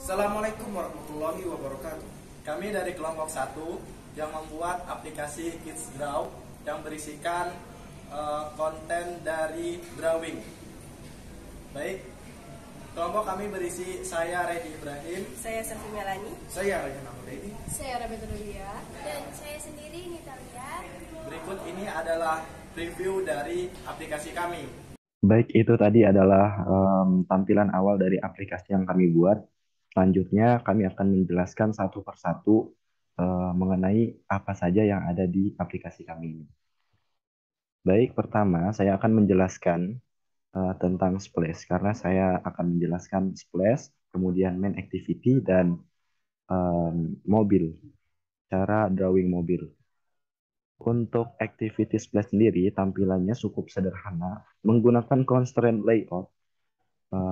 Assalamualaikum warahmatullahi wabarakatuh. Kami dari kelompok satu yang membuat aplikasi Kids Draw yang berisikan konten dari drawing. Baik, kelompok kami berisi saya Redi Ibrahim, Saya Safi Melani. saya Rayhan Ahmadi. Saya Rabetul Lia. Dan saya sendiri Nitalia. Berikut ini adalah review dari aplikasi kami. Baik, itu tadi adalah tampilan awal dari aplikasi yang kami buat. Selanjutnya, kami akan menjelaskan satu persatu mengenai apa saja yang ada di aplikasi kami ini. Baik, pertama saya akan menjelaskan tentang Splash, karena saya akan menjelaskan Splash, kemudian main activity, dan mobil, cara drawing mobil. Untuk activity Splash sendiri, tampilannya cukup sederhana, menggunakan constraint layout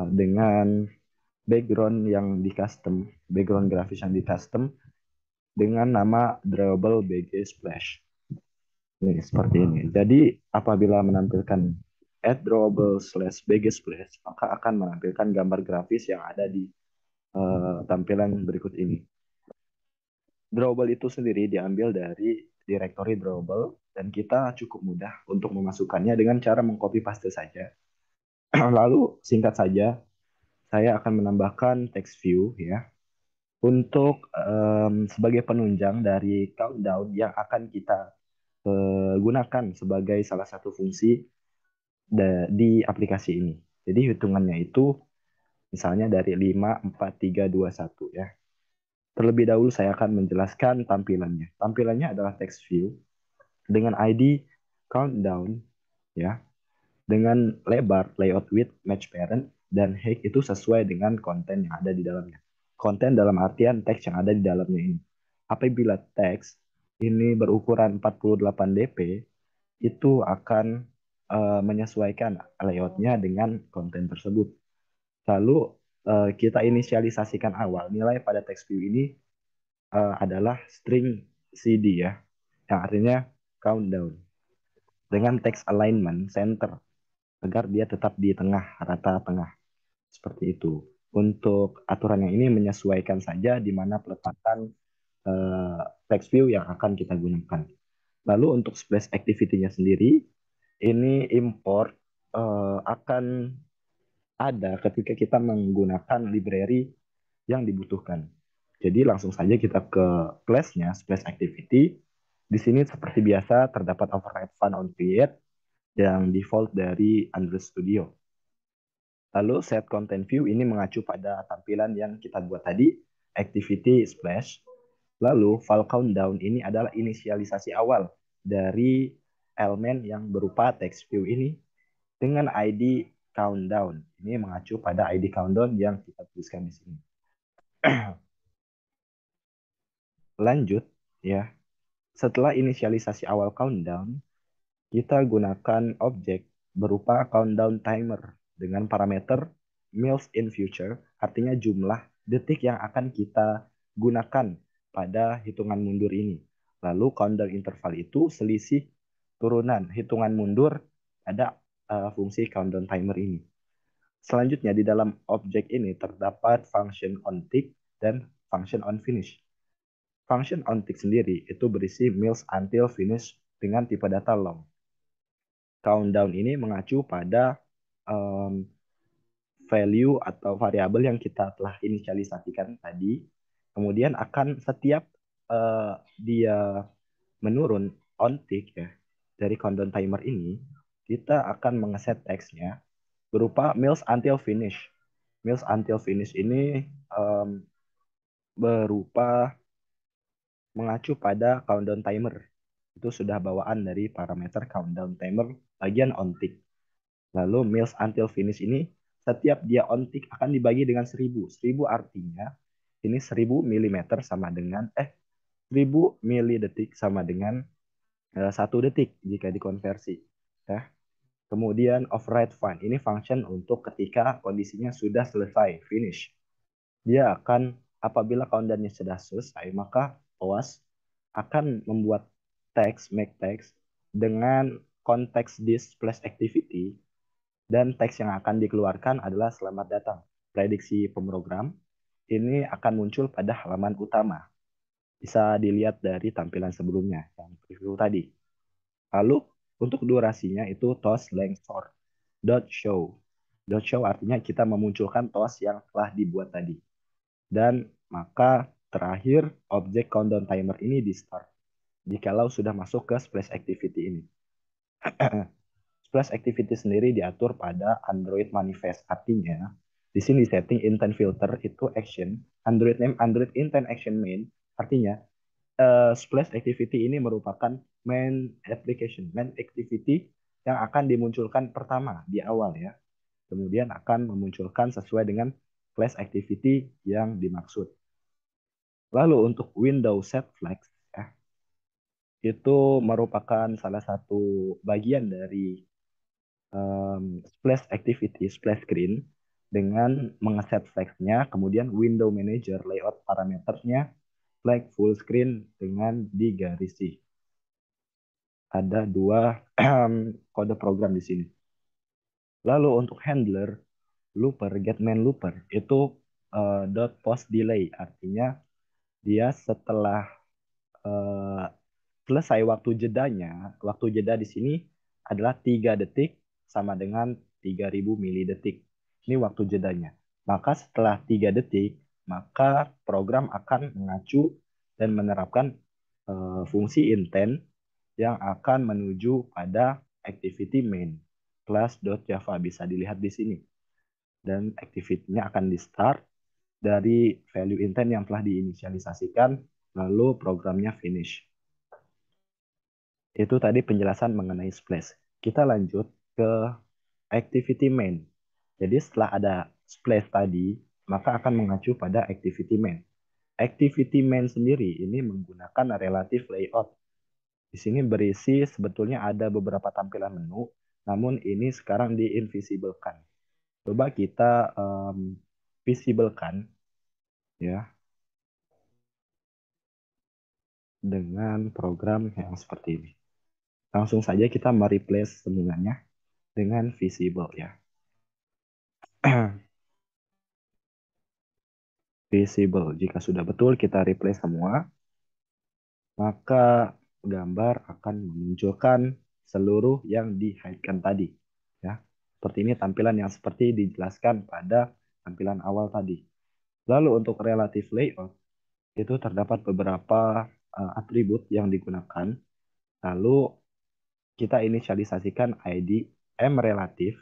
dengan background yang di custom, background grafis yang di custom dengan nama drawable BG Splash. Ini seperti ini. Jadi apabila menampilkan add drawable slash BG Splash, maka akan menampilkan gambar grafis yang ada di tampilan berikut ini. Drawable itu sendiri diambil dari directory drawable dan kita cukup mudah untuk memasukkannya dengan cara mengcopy paste saja. Lalu singkat saja, saya akan menambahkan text view ya untuk sebagai penunjang dari countdown yang akan kita gunakan sebagai salah satu fungsi di aplikasi ini. Jadi hitungannya itu misalnya dari 5, 4, 3, 2, 1 ya. Terlebih dahulu saya akan menjelaskan tampilannya. Tampilannya adalah text view dengan ID countdown ya, dengan lebar, layout width, match parent, dan height itu sesuai dengan konten yang ada di dalamnya. Konten dalam artian teks yang ada di dalamnya ini. Apabila teks ini berukuran 48 dp, itu akan menyesuaikan layoutnya dengan konten tersebut. Lalu kita inisialisasikan awal. Nilai pada text view ini adalah string CD ya, yang artinya countdown. Dengan text alignment center, agar dia tetap di tengah, rata tengah. Seperti itu. Untuk aturan yang ini menyesuaikan saja di mana peletakan text view yang akan kita gunakan. Lalu untuk splash activity-nya sendiri, ini import akan ada ketika kita menggunakan library yang dibutuhkan. Jadi langsung saja kita ke class-nya, splash activity. Di sini seperti biasa terdapat override fun on create yang default dari Android Studio. Lalu set content view ini mengacu pada tampilan yang kita buat tadi, activity splash. Lalu file countdown ini adalah inisialisasi awal dari elemen yang berupa text view ini dengan ID countdown. Ini mengacu pada ID countdown yang kita tuliskan di sini. Lanjut ya. Setelah inisialisasi awal countdown, kita gunakan objek berupa countdown timer dengan parameter mills in future, artinya jumlah detik yang akan kita gunakan pada hitungan mundur ini. Lalu countdown interval itu selisih turunan hitungan mundur pada fungsi countdown timer ini. Selanjutnya di dalam objek ini terdapat function onTick dan function onFinish. Function onTick sendiri itu berisi mills until finish dengan tipe data long. Countdown ini mengacu pada value atau variabel yang kita telah inisialisasikan tadi. Kemudian akan setiap dia menurun on tick ya dari countdown timer ini, kita akan mengeset teksnya berupa mills until finish. Mills until finish ini berupa mengacu pada countdown timer. Itu sudah bawaan dari parameter countdown timer bagian on tick. Lalu mills until finish ini setiap dia on tick akan dibagi dengan 1000. 1000 artinya ini 1000 mm sama dengan 1000 milidetik sama dengan 1 detik jika dikonversi. Ya. Kemudian override fun ini function untuk ketika kondisinya sudah selesai, finish. Dia akan apabila countdown-nya sudah selesai, maka OWASP akan membuat teks, make text dengan konteks this plus activity, dan teks yang akan dikeluarkan adalah selamat datang, prediksi pemrogram, ini akan muncul pada halaman utama. Bisa dilihat dari tampilan sebelumnya, yang preview tadi. Lalu untuk durasinya itu toast length short dot show. Dot show artinya kita memunculkan toast yang telah dibuat tadi. Dan maka terakhir objek countdown timer ini di start jikalau sudah masuk ke splash activity ini. Splash activity sendiri diatur pada Android manifest. Artinya, di sini setting intent filter itu action, Android name Android intent action main. Artinya, splash activity ini merupakan main application, main activity yang akan dimunculkan pertama di awal ya. Kemudian akan memunculkan sesuai dengan class activity yang dimaksud. Lalu untuk Windows set flags ya, itu merupakan salah satu bagian dari splash activity, splash screen dengan mengeset flags-nya, kemudian window manager layout parameternya flag full screen dengan digarisi. Ada dua kode program di sini. Lalu untuk handler looper, getMain looper itu dot post delay, artinya dia setelah eh, selesai waktu jedanya, waktu jeda di sini adalah 3 detik sama dengan 3000 milidetik. Ini waktu jedanya. Maka setelah 3 detik, maka program akan mengacu dan menerapkan fungsi intent yang akan menuju pada activity main class.java, bisa dilihat di sini. Dan activity-nya akan di start dari value intent yang telah diinisialisasikan, lalu programnya finish. Itu tadi penjelasan mengenai splash. Kita lanjut ke activity main. Jadi setelah ada splash tadi, maka akan mengacu pada activity main. Activity main sendiri ini menggunakan relative layout. Di sini berisi sebetulnya ada beberapa tampilan menu, namun ini sekarang di-invisible-kan. Coba kita visible-kan ya dengan program yang seperti ini. Langsung saja kita mereplace semuanya dengan visible ya. Visible. Jika sudah betul kita replace semua, maka gambar akan memunculkan seluruh yang di-hide-kan tadi. Ya. Seperti ini tampilan yang seperti dijelaskan pada tampilan awal tadi. Lalu untuk relative layout, itu terdapat beberapa atribut yang digunakan. Lalu kita inisialisasikan ID mRelative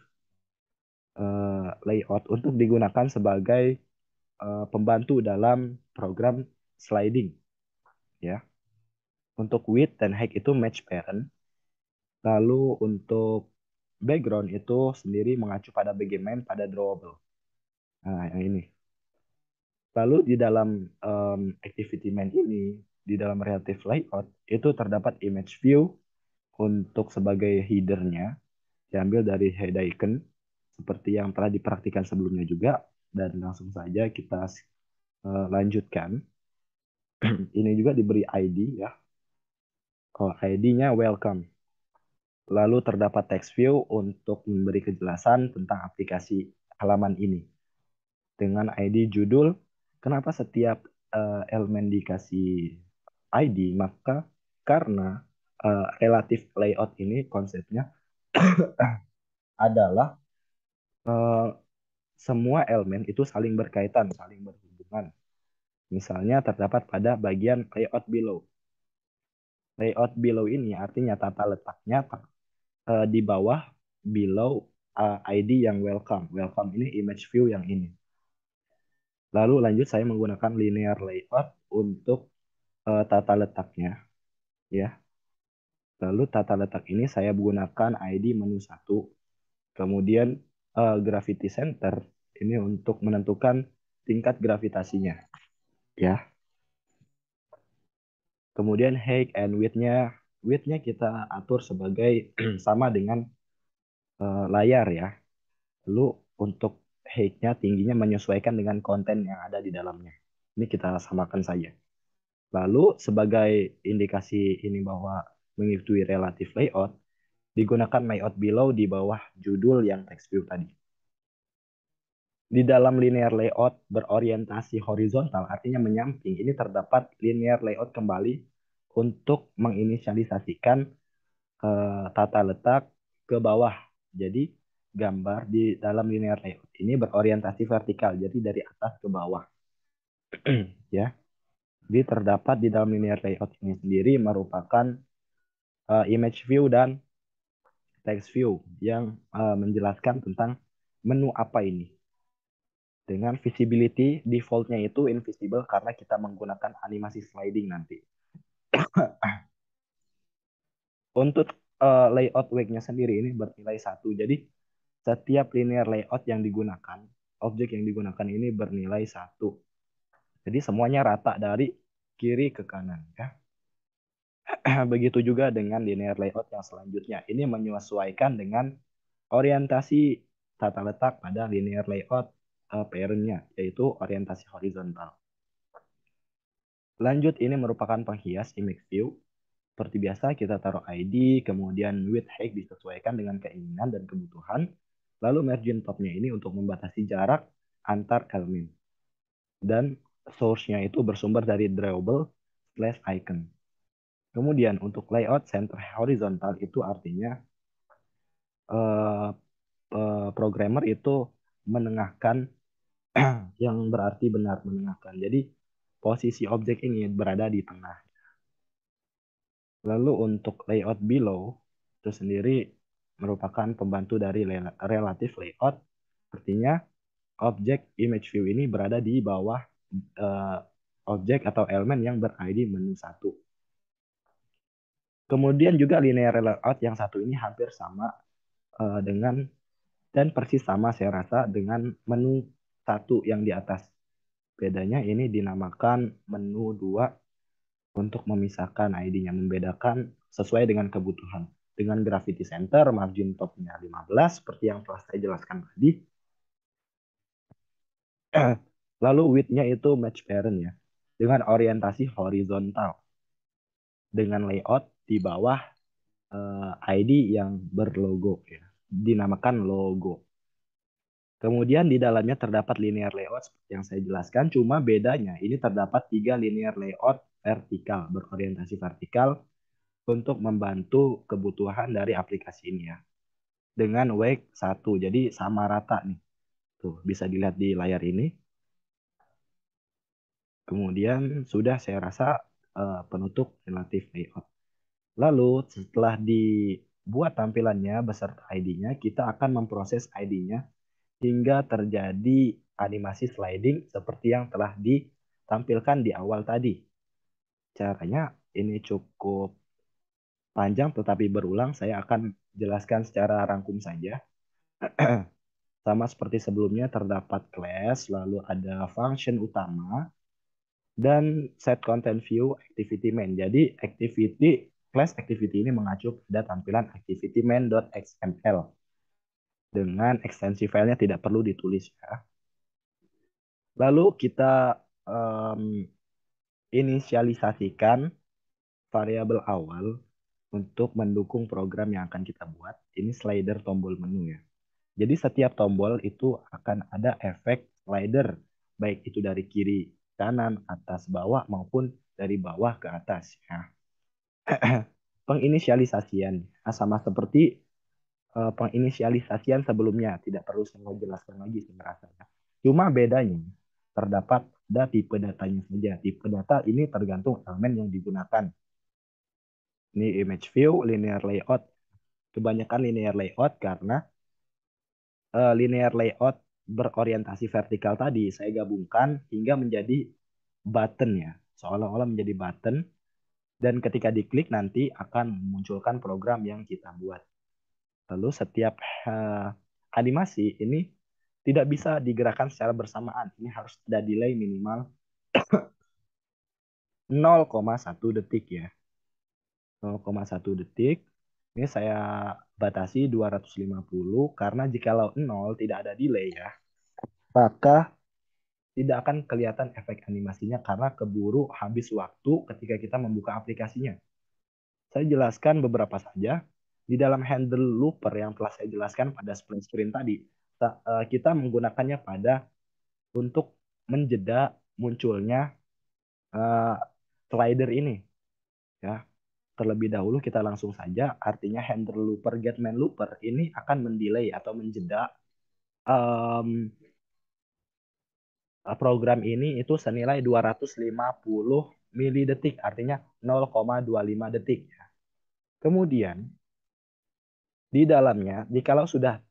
layout untuk digunakan sebagai pembantu dalam program sliding ya. Untuk width dan height itu match parent. Lalu untuk background itu sendiri mengacu pada BGMain pada drawable. Nah, yang ini. Lalu di dalam activity main ini, di dalam relative layout, itu terdapat image view untuk sebagai headernya, diambil dari head icon, seperti yang telah dipraktikkan sebelumnya juga, dan langsung saja kita lanjutkan. Ini juga diberi ID ya. Oh, ID-nya welcome. Lalu terdapat text view untuk memberi kejelasan tentang aplikasi halaman ini. Dengan ID judul, kenapa setiap elemen dikasih ID? Maka karena relative layout ini konsepnya adalah eh, semua elemen itu saling berkaitan, saling berhubungan. Misalnya terdapat pada bagian layout below. Layout below ini artinya tata letaknya di bawah below ID yang welcome. Welcome ini image view yang ini. Lalu lanjut saya menggunakan linear layout untuk tata letaknya ya. Lalu tata letak ini saya menggunakan ID menu 1. Kemudian gravity center ini untuk menentukan tingkat gravitasinya ya. Kemudian height and width-nya kita atur sebagai sama dengan layar ya. Lalu untuk height-nya tingginya menyesuaikan dengan konten yang ada di dalamnya. Ini kita samakan saja. Lalu sebagai indikasi ini bahwa mengikuti relative layout, digunakan layout below di bawah judul yang text view tadi. Di dalam linear layout berorientasi horizontal, artinya menyamping, ini terdapat linear layout kembali untuk menginisialisasikan tata letak ke bawah. Jadi gambar di dalam linear layout ini berorientasi vertikal, jadi dari atas ke bawah. Ya, jadi terdapat di dalam linear layout ini sendiri merupakan image view dan text view yang menjelaskan tentang menu apa ini. Dengan visibility defaultnya itu invisible karena kita menggunakan animasi sliding nanti. Untuk layout wake-nya sendiri ini bernilai 1. Jadi setiap linear layout yang digunakan, objek yang digunakan ini bernilai 1. Jadi semuanya rata dari kiri ke kanan. Ya. Begitu juga dengan linear layout yang selanjutnya. Ini menyesuaikan dengan orientasi tata letak pada linear layout parent-nya, yaitu orientasi horizontal. Lanjut, ini merupakan penghias image view. Seperti biasa, kita taruh ID, kemudian width height disesuaikan dengan keinginan dan kebutuhan. Lalu margin top-nya ini untuk membatasi jarak antar elemen. Dan source-nya itu bersumber dari drawable slash icon. Kemudian untuk layout center horizontal itu artinya eh, programmer itu menengahkan yang berarti benar menengahkan. Jadi posisi objek ini berada di tengah. Lalu untuk layout below itu sendiri merupakan pembantu dari relative layout. Artinya objek image view ini berada di bawah uh, objek atau elemen yang ber-ID menu 1. Kemudian juga linear layout yang satu ini hampir sama dengan dan persis sama saya rasa dengan menu 1 yang di atas. Bedanya ini dinamakan menu 2 untuk memisahkan ID-nya, membedakan sesuai dengan kebutuhan. Dengan gravity center, margin top-nya 15, seperti yang telah saya jelaskan tadi. Lalu width-nya itu match parent ya, dengan orientasi horizontal. Dengan layout di bawah ID yang berlogo ya, dinamakan logo. Kemudian di dalamnya terdapat linear layout seperti yang saya jelaskan, cuma bedanya ini terdapat 3 linear layout vertikal, berorientasi vertikal untuk membantu kebutuhan dari aplikasi ini ya. Dengan wake 1, jadi sama rata nih. Tuh, bisa dilihat di layar ini. Kemudian sudah saya rasa penutup relative layout. Lalu setelah dibuat tampilannya beserta ID-nya, kita akan memproses ID-nya hingga terjadi animasi sliding seperti yang telah ditampilkan di awal tadi. Caranya ini cukup panjang tetapi berulang. Saya akan jelaskan secara rangkum saja. Sama seperti sebelumnya terdapat class, lalu ada function utama, dan set content view activity main. Jadi class activity ini mengacu pada tampilan activity main.xml. Dengan ekstensi filenya tidak perlu ditulis ya. Lalu kita inisialisasikan variabel awal untuk mendukung program yang akan kita buat. Ini slider tombol menu ya. Jadi setiap tombol itu akan ada efek slider, baik itu dari kiri, kanan, atas, bawah, maupun dari bawah ke atas. Ya. Penginisialisasian sama seperti penginisialisasian sebelumnya, tidak perlu saya jelaskan lagi saya merasa. Cuma bedanya terdapat pada tipe datanya saja. Tipe data ini tergantung elemen yang digunakan. Ini image view, linear layout. Kebanyakan linear layout karena linear layout berorientasi vertikal tadi saya gabungkan hingga menjadi button ya. Seolah-olah menjadi button dan ketika diklik nanti akan memunculkan program yang kita buat. Lalu setiap animasi ini tidak bisa digerakkan secara bersamaan. Ini harus ada delay minimal 0,1 detik ya. 0,1 detik. Ini saya batasi 250 karena jikalau 0 tidak ada delay ya, maka tidak akan kelihatan efek animasinya karena keburu habis waktu ketika kita membuka aplikasinya. Saya jelaskan beberapa saja. Di dalam handle looper yang telah saya jelaskan pada split screen tadi, kita menggunakannya pada untuk menjeda munculnya eh, slider ini ya. Terlebih dahulu kita langsung saja, artinya handler looper get main looper ini akan mendelay atau menjeda em, program ini itu senilai 250 milidetik, artinya 0,25 detik. Kemudian di dalamnya, jikalau sudah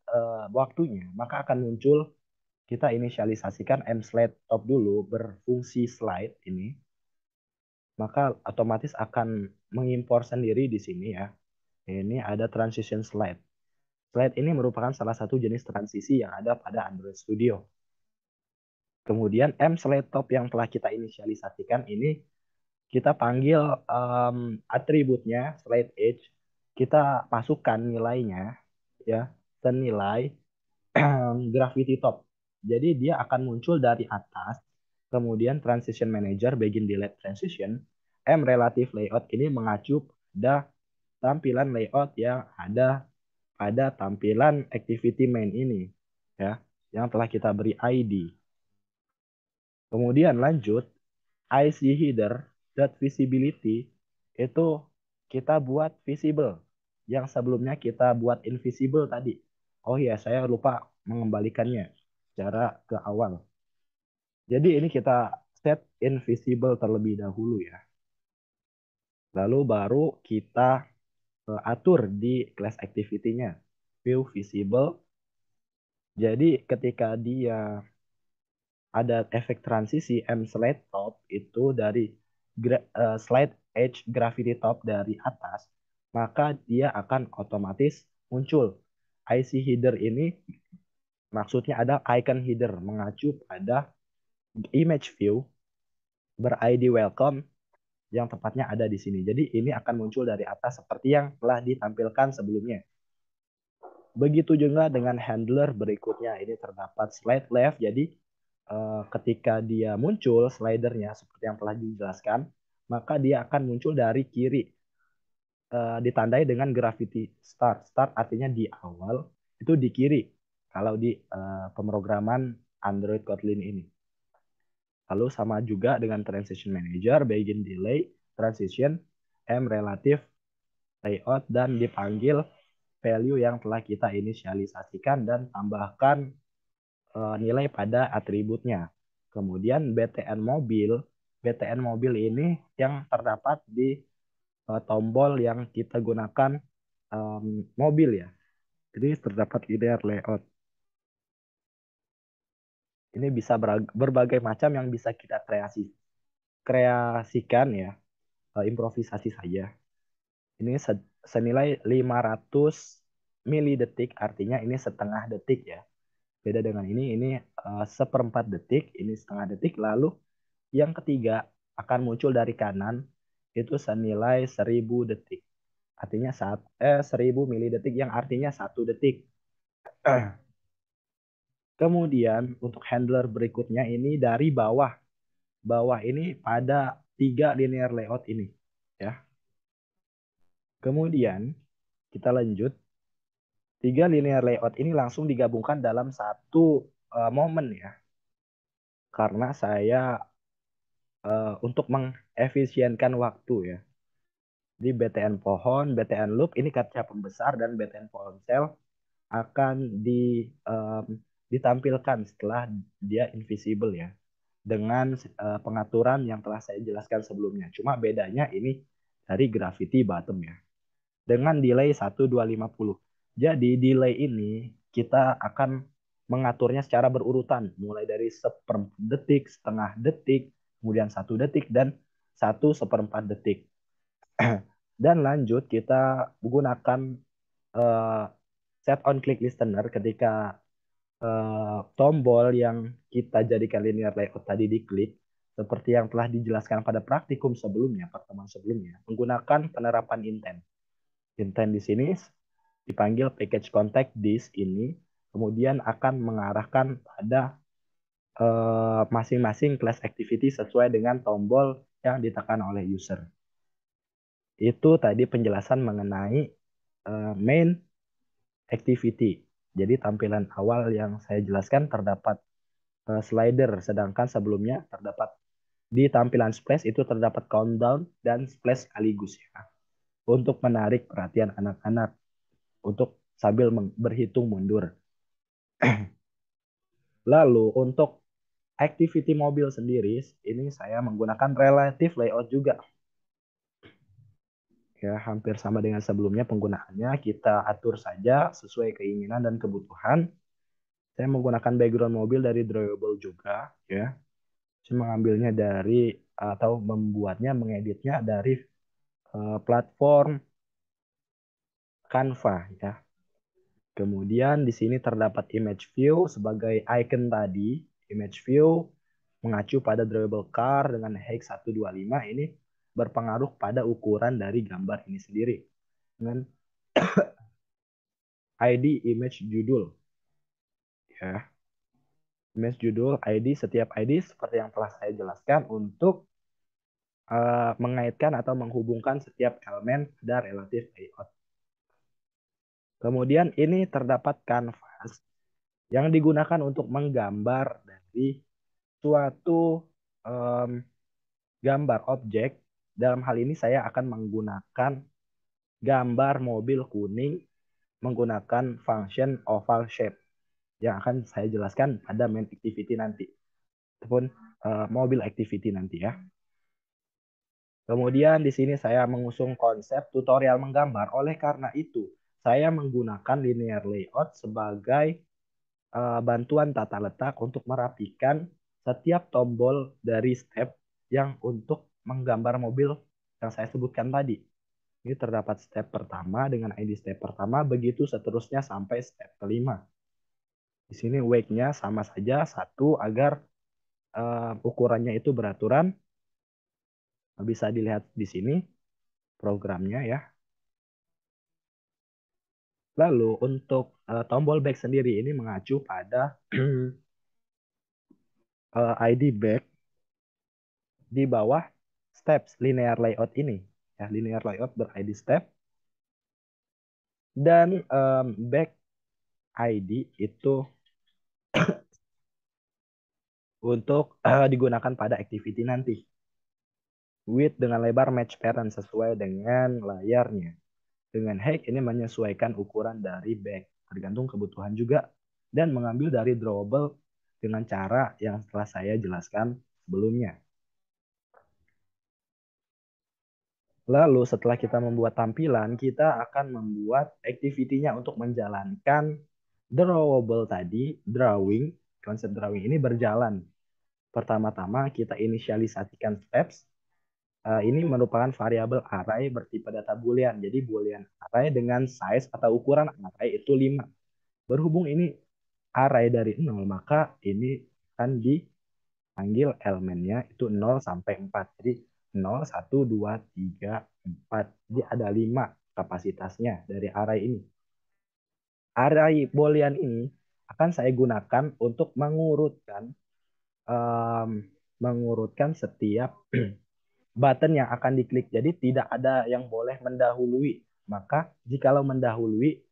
waktunya, maka akan muncul, kita inisialisasikan mSlide top dulu berfungsi slide ini, maka otomatis akan mengimpor sendiri di sini ya. Ini ada transition slide. Slide ini merupakan salah satu jenis transisi yang ada pada Android Studio. Kemudian mSlide top yang telah kita inisialisasikan ini kita panggil atributnya slide edge, kita masukkan nilainya ya senilai gravity top. Jadi dia akan muncul dari atas, kemudian transition manager begin delete transition, relative layout ini mengacu pada tampilan layout yang ada pada tampilan activity main ini ya, yang telah kita beri ID. Kemudian lanjut IC header dot visibility itu kita buat visible yang sebelumnya kita buat invisible tadi. Oh iya, saya lupa mengembalikannya secara ke awal. Jadi ini kita set invisible terlebih dahulu ya. Lalu baru kita atur di class activity-nya. View visible. Jadi ketika dia ada efek transisi mSlide top itu dari slide edge gravity top dari atas, maka dia akan otomatis muncul. IC header ini maksudnya ada icon header mengacu pada image view ber-ID welcome yang tepatnya ada di sini. Jadi ini akan muncul dari atas seperti yang telah ditampilkan sebelumnya. Begitu juga dengan handler berikutnya. Ini terdapat slide left. Jadi ketika dia muncul slidernya seperti yang telah dijelaskan, maka dia akan muncul dari kiri. Ditandai dengan gravity start. Start artinya di awal, itu di kiri. Kalau di pemrograman Android Kotlin ini. Lalu sama juga dengan transition manager, begin delay, transition, relative layout, dan dipanggil value yang telah kita inisialisasikan dan tambahkan nilai pada atributnya. Kemudian BTN mobil ini yang terdapat di tombol yang kita gunakan mobil ya. Jadi terdapat linear layout. Ini bisa berbagai macam yang bisa kita kreasikan ya, improvisasi saja. Ini senilai 500 milidetik, artinya ini setengah detik ya. Beda dengan ini seperempat detik, ini setengah detik. Lalu yang ketiga akan muncul dari kanan, itu senilai 1000 detik. Artinya 1000 milidetik yang artinya 1 detik. Kemudian untuk handler berikutnya ini dari bawah. Bawah ini pada 3 linear layout ini. Ya. Kemudian kita lanjut. 3 linear layout ini langsung digabungkan dalam satu momen ya. Karena saya untuk mengefisienkan waktu ya. Di BTN pohon, BTN loop ini kaca pembesar, dan BTN ponsel akan ditampilkan setelah dia invisible ya. Dengan pengaturan yang telah saya jelaskan sebelumnya. Cuma bedanya ini dari gravity bottom ya. Dengan delay 1250. Jadi delay ini kita akan mengaturnya secara berurutan. Mulai dari seperempat detik, setengah detik, kemudian 1 detik, dan 1/4 detik. Dan lanjut kita menggunakan uh, set on click listener ketika tombol yang kita jadikan linear layout tadi diklik, seperti yang telah dijelaskan pada praktikum sebelumnya, pertemuan sebelumnya, menggunakan penerapan intent. Intent di sini dipanggil package contact this ini, kemudian akan mengarahkan pada masing-masing class activity sesuai dengan tombol yang ditekan oleh user. Itu tadi penjelasan mengenai main activity. Jadi tampilan awal yang saya jelaskan terdapat slider, sedangkan sebelumnya terdapat di tampilan splash itu terdapat countdown dan splash sekaligus ya. Untuk menarik perhatian anak-anak untuk sambil berhitung mundur. Lalu untuk activity mobil sendiri, ini saya menggunakan relative layout juga. Ya, hampir sama dengan sebelumnya penggunaannya. Kita atur saja sesuai keinginan dan kebutuhan. Saya menggunakan background mobil dari drawable juga, ya. Saya mengambilnya dari atau membuatnya, mengeditnya dari platform Canva, ya. Kemudian di sini terdapat image view sebagai icon tadi. Image view mengacu pada drawable car dengan height 125 ini berpengaruh pada ukuran dari gambar ini sendiri. Dengan ID image judul. Ya, image judul ID, setiap ID seperti yang telah saya jelaskan untuk mengaitkan atau menghubungkan setiap elemen pada relative layout. Kemudian ini terdapat canvas yang digunakan untuk menggambar dari suatu um, gambar objek. Dalam hal ini saya akan menggunakan gambar mobil kuning menggunakan function oval shape yang akan saya jelaskan pada main activity nanti ataupun mobil activity nanti ya. Kemudian di sini saya mengusung konsep tutorial menggambar. Oleh karena itu, saya menggunakan linear layout sebagai bantuan tata letak untuk merapikan setiap tombol dari step yang untuk menggambar mobil yang saya sebutkan tadi. Ini terdapat step pertama dengan ID step pertama, begitu seterusnya sampai step kelima. Di sini weight-nya sama saja, satu agar ukurannya itu beraturan. Bisa dilihat di sini programnya ya. Lalu untuk tombol back sendiri ini mengacu pada ID back di bawah steps linear layout ini. Ya, linear layout ber-ID step. Dan back ID itu untuk digunakan pada activity nanti. Width dengan lebar match parent sesuai dengan layarnya. Dengan height ini menyesuaikan ukuran dari back, tergantung kebutuhan juga, dan mengambil dari drawable dengan cara yang telah saya jelaskan sebelumnya. Lalu setelah kita membuat tampilan, kita akan membuat activity-nya untuk menjalankan drawable tadi, drawing, konsep drawing ini berjalan. Pertama-tama kita inisialisasikan steps. Ini merupakan variabel array bertipe data boolean. Jadi boolean array dengan size atau ukuran array itu 5. Berhubung ini array dari 0, maka ini akan dipanggil elemennya itu 0 sampai 4. Jadi 0, 1, 2, 3, 4. Jadi ada 5 kapasitasnya dari array ini. Array boolean ini akan saya gunakan untuk mengurutkan setiap button yang akan diklik. Jadi tidak ada yang boleh mendahului. Maka jikalau mendahului,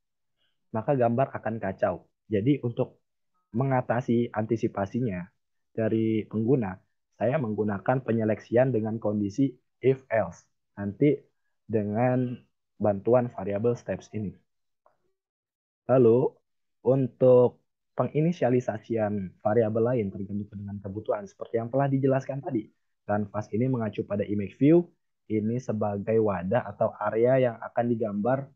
maka gambar akan kacau. Jadi untuk mengatasi antisipasinya dari pengguna, saya menggunakan penyeleksian dengan kondisi if else. Nanti dengan bantuan variabel steps ini. Lalu untuk penginisialisasian variabel lain tergantung dengan kebutuhan seperti yang telah dijelaskan tadi. Canvas ini mengacu pada image view, ini sebagai wadah atau area yang akan digambar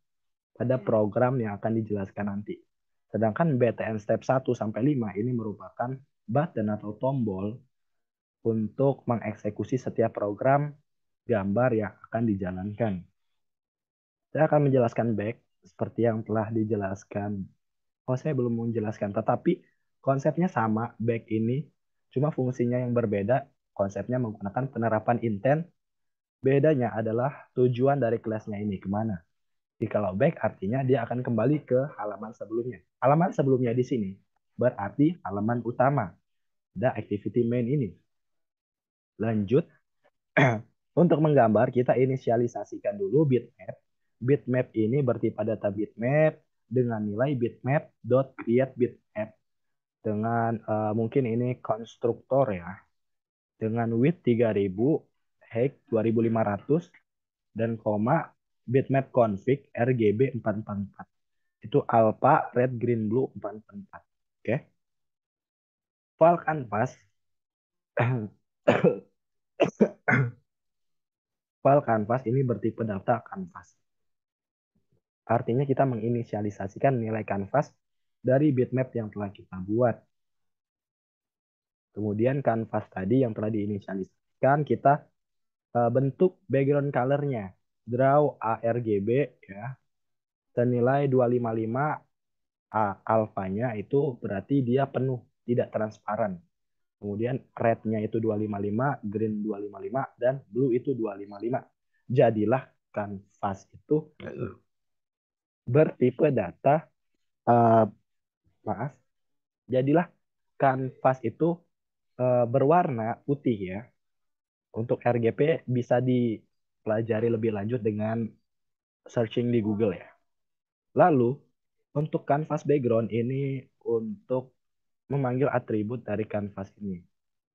pada program yang akan dijelaskan nanti. Sedangkan BTN step 1 sampai 5 ini merupakan button atau tombol untuk mengeksekusi setiap program gambar yang akan dijalankan. Saya akan menjelaskan back seperti yang telah dijelaskan. Oh, saya belum menjelaskan, tetapi konsepnya sama, back ini, cuma fungsinya yang berbeda, konsepnya menggunakan penerapan intent, bedanya adalah tujuan dari kelasnya ini kemana. Jadi kalau back artinya dia akan kembali ke halaman sebelumnya. Halaman sebelumnya di sini berarti halaman utama, ada activity main ini. Lanjut, untuk menggambar kita inisialisasikan dulu bitmap. Bitmap ini bertipe data bitmap dengan nilai bitmap.createBitmap dengan mungkin ini konstruktor ya, dengan width 3000, height 2500, dan koma bitmap config RGB 444. Itu alpha, red, green, blue 444. Oke. File canvas file canvas ini bertipe data canvas. Artinya kita menginisialisasikan nilai canvas dari bitmap yang telah kita buat. Kemudian canvas tadi yang telah diinisialisasikan, kita bentuk background color-nya. Draw ARGB ya, senilai 255, alfanya itu berarti dia penuh, tidak transparan. Kemudian red-nya itu 255, green 255, dan blue itu 255. Jadilah canvas itu bertipe data, uh, maaf, jadilah kanvas itu berwarna putih ya. Untuk RGB bisa dipelajari lebih lanjut dengan searching di Google ya. Lalu untuk kanvas background ini untuk memanggil atribut dari kanvas ini.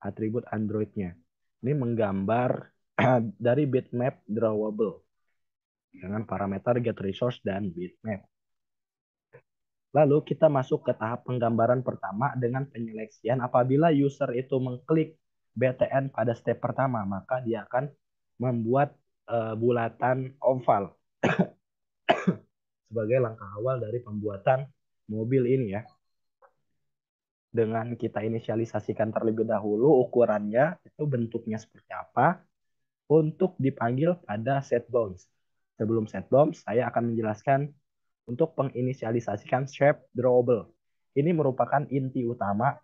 Atribut Android-nya. Ini menggambar dari bitmap drawable dengan parameter getResource dan bitmap. Lalu kita masuk ke tahap penggambaran pertama dengan penyeleksian. Apabila user itu mengklik BTN pada step pertama, maka dia akan membuat bulatan oval sebagai langkah awal dari pembuatan mobil ini ya. Dengan kita inisialisasikan terlebih dahulu ukurannya, itu bentuknya seperti apa, untuk dipanggil pada setBounds. Sebelum setBounds, saya akan menjelaskan untuk menginisialisasikan shape drawable. Ini merupakan inti utama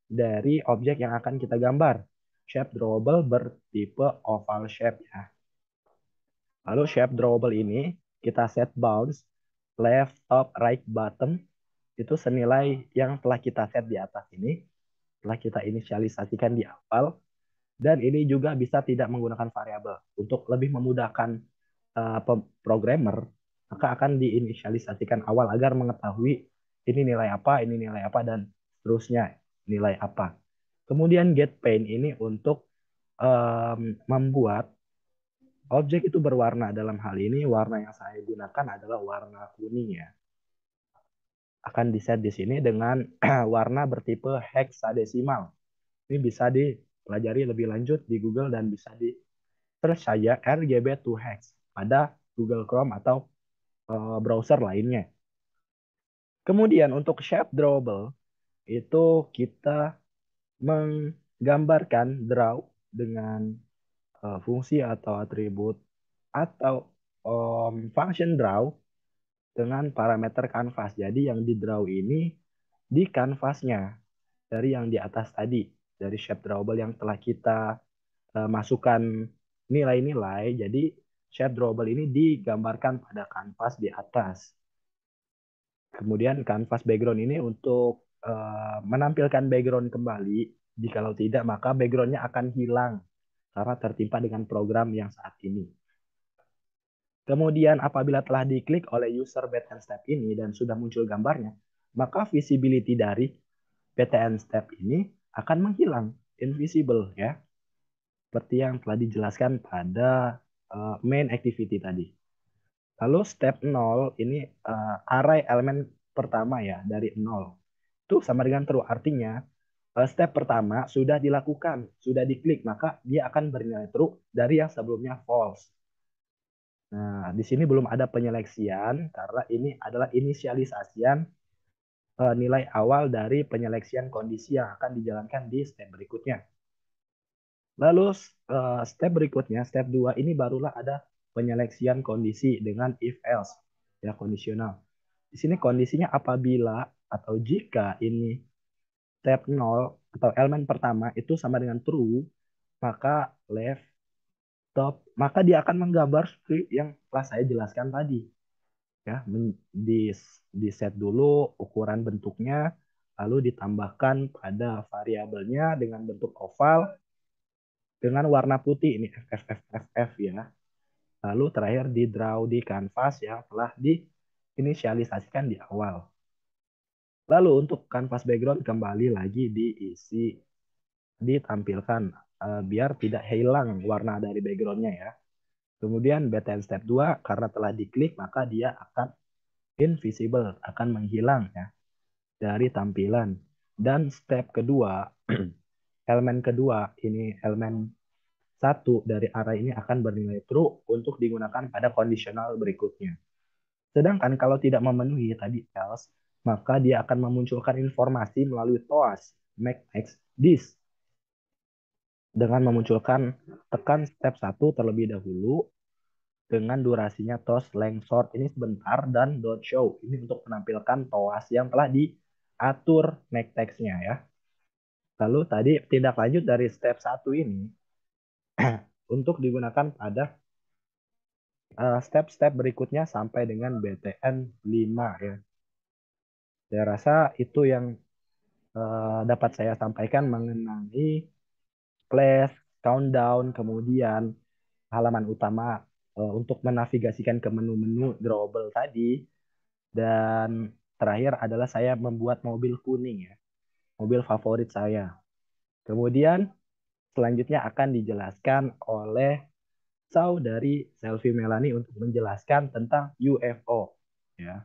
dari objek yang akan kita gambar. Shape drawable bertipe oval shape ya. Lalu shape drawable ini kita set bounds left, top, right, bottom itu senilai yang telah kita set di atas ini, telah kita inisialisasikan di awal, dan ini juga bisa tidak menggunakan variabel. Untuk lebih memudahkan programmer, maka akan diinisialisasikan awal agar mengetahui ini nilai apa, dan seterusnya nilai apa. Kemudian get paint ini untuk membuat objek itu berwarna. Dalam hal ini warna yang saya gunakan adalah warna kuning ya. Akan di-set di sini dengan warna bertipe hexadesimal. Ini bisa dipelajari lebih lanjut di Google dan bisa di search saja RGB to hex pada Google Chrome atau browser lainnya. Kemudian untuk shape drawable itu kita menggambarkan draw dengan fungsi atau atribut atau function draw dengan parameter canvas. Jadi yang di draw ini di kanvasnya dari yang di atas tadi, dari shape drawable yang telah kita masukkan nilai-nilai. Jadi shape drawable ini digambarkan pada kanvas di atas. Kemudian kanvas background ini untuk menampilkan background kembali. Jikalau tidak, maka backgroundnya akan hilang karena tertimpa dengan program yang saat ini. Kemudian apabila telah diklik oleh user BTN step ini dan sudah muncul gambarnya, maka visibility dari BTN step ini akan menghilang, invisible ya. Seperti yang telah dijelaskan pada main activity tadi. Lalu step 0 ini array elemen pertama ya dari 0. Itu sama dengan true, artinya step pertama sudah dilakukan, sudah diklik, maka dia akan bernilai true dari yang sebelumnya false. Nah, di sini belum ada penyeleksian karena ini adalah inisialisasian nilai awal dari penyeleksian kondisi yang akan dijalankan di step berikutnya. Lalu step berikutnya, step 2 ini barulah ada penyeleksian kondisi dengan if else ya, kondisional. Di sini kondisinya apabila atau jika ini step 0 atau elemen pertama itu sama dengan true, maka left, top, maka dia akan menggambar script yang telah saya jelaskan tadi. Ya, di set dulu ukuran bentuknya, lalu ditambahkan pada variabelnya dengan bentuk oval dengan warna putih ini FFFFF ya. Lalu terakhir di draw di kanvas yang telah inisialisasikan di awal. Lalu untuk kanvas background kembali lagi diisi, ditampilkan biar tidak hilang warna dari backgroundnya ya. Kemudian BTN step 2 karena telah diklik maka dia akan invisible, akan menghilang ya dari tampilan. Dan step kedua, elemen kedua, ini elemen satu dari array ini akan bernilai true untuk digunakan pada kondisional berikutnya. Sedangkan kalau tidak memenuhi tadi else, maka dia akan memunculkan informasi melalui toas make text this dengan memunculkan tekan step 1 terlebih dahulu dengan durasinya toast length short ini sebentar dan dot show ini untuk menampilkan toas yang telah diatur make text-nya ya. Lalu tadi tindak lanjut dari step 1 ini untuk digunakan pada step-step berikutnya sampai dengan BTN 5 ya. Saya rasa itu yang dapat saya sampaikan mengenai flash, countdown, kemudian halaman utama untuk menavigasikan ke menu-menu drawable tadi. Dan terakhir adalah saya membuat mobil kuning ya, mobil favorit saya. Kemudian selanjutnya akan dijelaskan oleh saudari Selvi Melani untuk menjelaskan tentang UFO ya.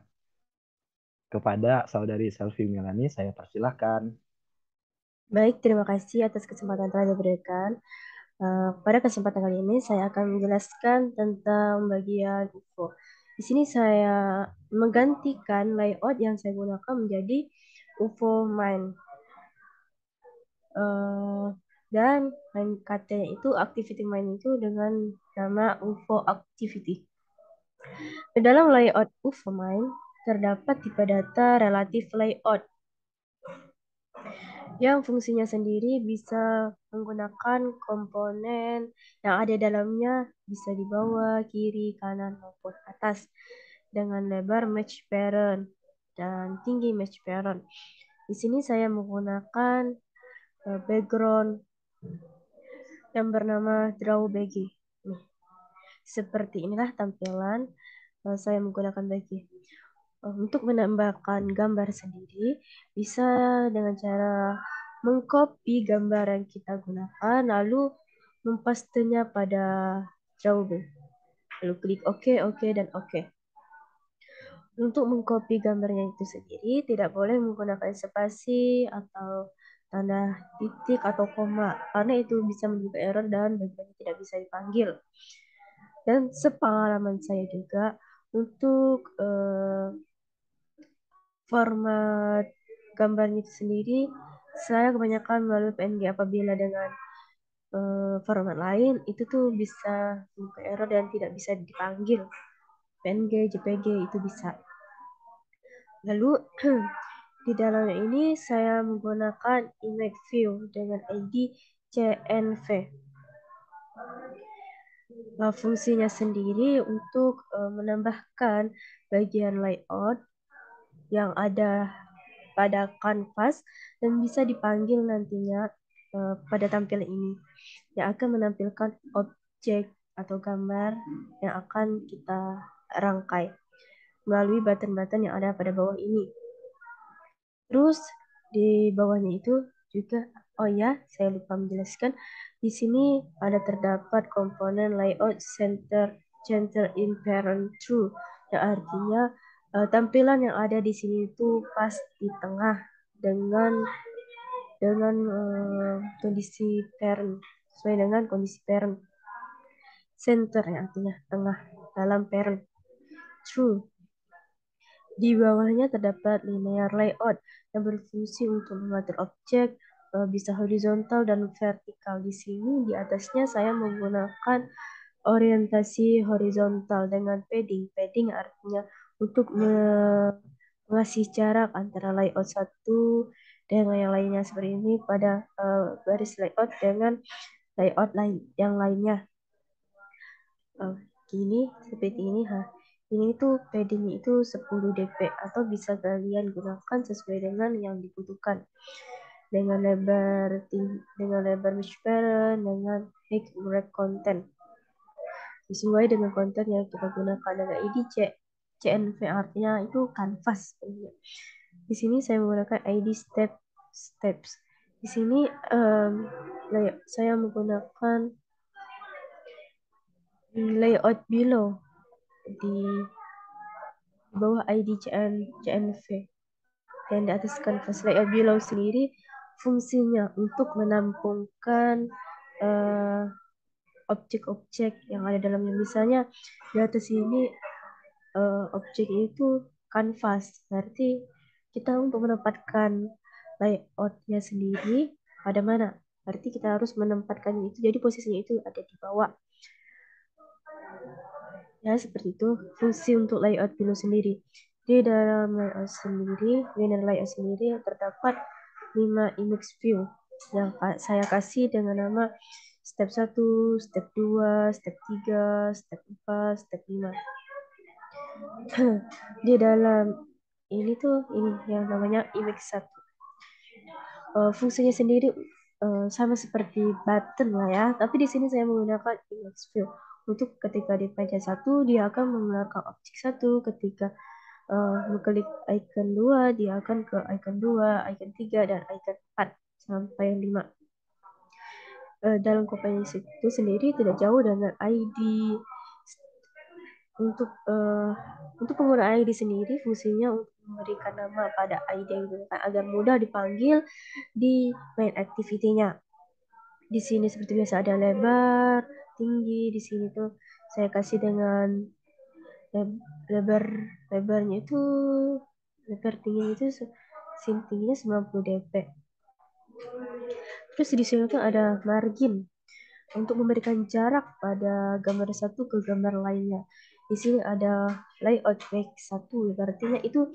Kepada saudari Selvi Melani saya persilahkan. Baik, terima kasih atas kesempatan yang telah diberikan. Pada kesempatan kali ini saya akan menjelaskan tentang bagian UFO. Di sini saya menggantikan layout yang saya gunakan menjadi UFO Mine. Dan main katanya itu activity mine itu dengan nama UFO Activity. Di dalam layout UFO Mine terdapat tipe data relatif layout yang fungsinya sendiri bisa menggunakan komponen yang ada dalamnya bisa di bawah, kiri, kanan, maupun atas dengan lebar match parent dan tinggi match parent. Di sini saya menggunakan background yang bernama DrawBG. Seperti inilah tampilan saya menggunakan BG. Untuk menambahkan gambar sendiri, bisa dengan cara mengcopy gambar yang kita gunakan, lalu mempastenya pada Drawable. Lalu klik OK, OK, dan OK. Untuk mengcopy gambarnya itu sendiri, tidak boleh menggunakan spasi atau tanda titik atau koma, karena itu bisa menyebabkan error dan bagiannya tidak bisa dipanggil. Dan sepengalaman saya juga, untuk format gambarnya itu sendiri, saya kebanyakan melalui PNG. Apabila dengan format lain, itu tuh bisa buka error dan tidak bisa dipanggil. PNG, JPG itu bisa. Lalu di dalamnya ini saya menggunakan image view dengan ID CNV. Fungsinya sendiri untuk menambahkan bagian layout yang ada pada kanvas dan bisa dipanggil nantinya pada tampilan ini yang akan menampilkan objek atau gambar yang akan kita rangkai melalui button-button yang ada pada bawah ini. Terus di bawahnya itu juga, oh ya, saya lupa menjelaskan, di sini ada terdapat komponen layout center in parent true, yang artinya tampilan yang ada di sini itu pas di tengah dengan kondisi parent, sesuai dengan kondisi parent. Center yang artinya tengah dalam parent. True. Di bawahnya terdapat linear layout yang berfungsi untuk mengatur objek, bisa horizontal dan vertikal. Di sini di atasnya saya menggunakan orientasi horizontal dengan padding. Padding artinya untuk mengasih jarak antara layout satu dengan yang lainnya, seperti ini pada baris layout dengan layout yang lainnya. Gini, seperti ini. Ini tuh padding itu 10 dp atau bisa kalian gunakan sesuai dengan yang dibutuhkan. Dengan lebar match parent, dengan height wrap content. Sesuai dengan konten yang kita gunakan dengan ID CNV artinya itu kanvas. Di sini saya menggunakan ID steps. Di sini saya menggunakan layout below di bawah ID CNV dan di atas kanvas. Layout below sendiri fungsinya untuk menampungkan objek-objek yang ada dalamnya. Misalnya di atas ini objek itu kanvas, berarti kita untuk menempatkan layoutnya sendiri pada mana? Berarti kita harus menempatkan itu, jadi posisinya itu ada di bawah. Ya, seperti itu fungsi untuk layout dulu sendiri. Di dalam layout sendiri terdapat 5 image view yang saya kasih dengan nama step 1, step 2, step 3, step 4, step 5. Di dalam ini yang namanya image 1. Fungsinya sendiri sama seperti button lah ya, tapi di sini saya menggunakan image view. Untuk ketika dipencet 1, dia akan mengeluarkan objek 1. Ketika mengklik icon 2, dia akan ke icon 2, icon 3, dan icon 4 sampai 5. Dalam komponisi itu sendiri tidak jauh dengan ID. Untuk pengguna ID sendiri fungsinya untuk memberikan nama pada ID yang digunakan agar mudah dipanggil di main activity-nya. Di sini seperti biasa ada lebar, tinggi. Di sini tuh saya kasih dengan lebarnya itu lebar tingginya itu tingginya 90 dp. Terus di sini tuh ada margin untuk memberikan jarak pada gambar satu ke gambar lainnya. Di sini ada layout back 1, artinya itu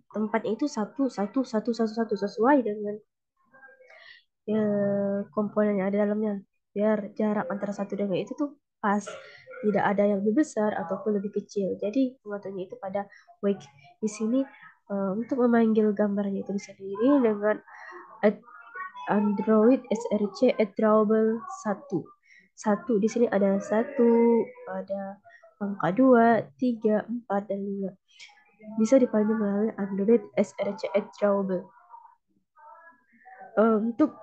tempatnya itu satu sesuai dengan komponen yang ada dalamnya, biar jarak antara satu dengan itu tuh pas, tidak ada yang lebih besar ataupun lebih kecil. Jadi pengaturnya itu pada wake. Di sini untuk memanggil gambarnya itu sendiri dengan Android SRC drawable 1. Di sini ada 1, ada angka 2, 3, 4, dan 5. Bisa dipanggil melalui Android SRC drawable. Untuk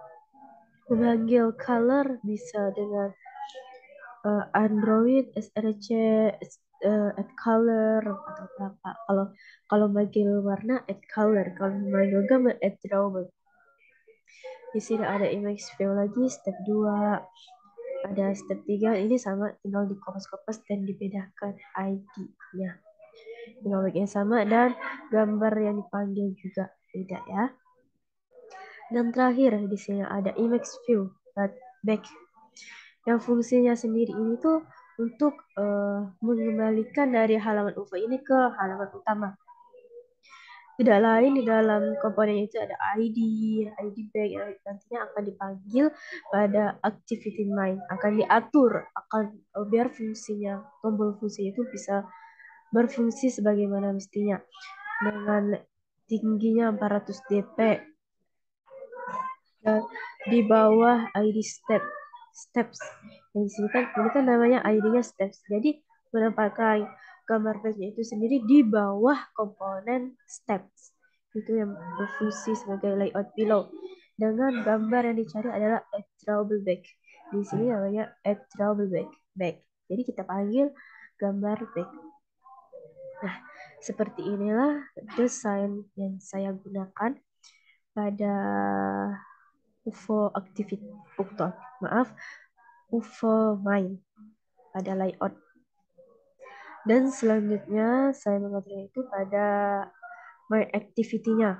memanggil color bisa dengan Android SRC add color atau berapa. Kalau manggil warna add color, kalau manggil gambar add drawable. Di sini ada image view lagi step 2, ada step 3. Ini sama, tinggal dikopas-kopas dan dibedakan ID-nya. Tinggal yang sama dan gambar yang dipanggil juga beda ya. Dan terakhir di sini ada image view back. Yang fungsinya sendiri ini tuh untuk mengembalikan dari halaman UFO ini ke halaman utama. Tidak lain, di dalam komponen itu ada ID back yang nantinya akan dipanggil pada activity main, akan diatur, biar fungsinya, tombol fungsi itu bisa berfungsi sebagaimana mestinya dengan tingginya 400 dp dan di bawah ID steps. Yang di sini ini kan namanya ID-nya steps. Jadi menempatkan gambar page itu sendiri di bawah komponen steps. Itu yang berfungsi sebagai layout below. Dengan gambar yang dicari adalah drawable back. Di sini namanya drawable back. Jadi kita panggil gambar back. Nah, seperti inilah desain yang saya gunakan pada UFO main pada layout. Dan selanjutnya saya mengatur itu pada main activity-nya.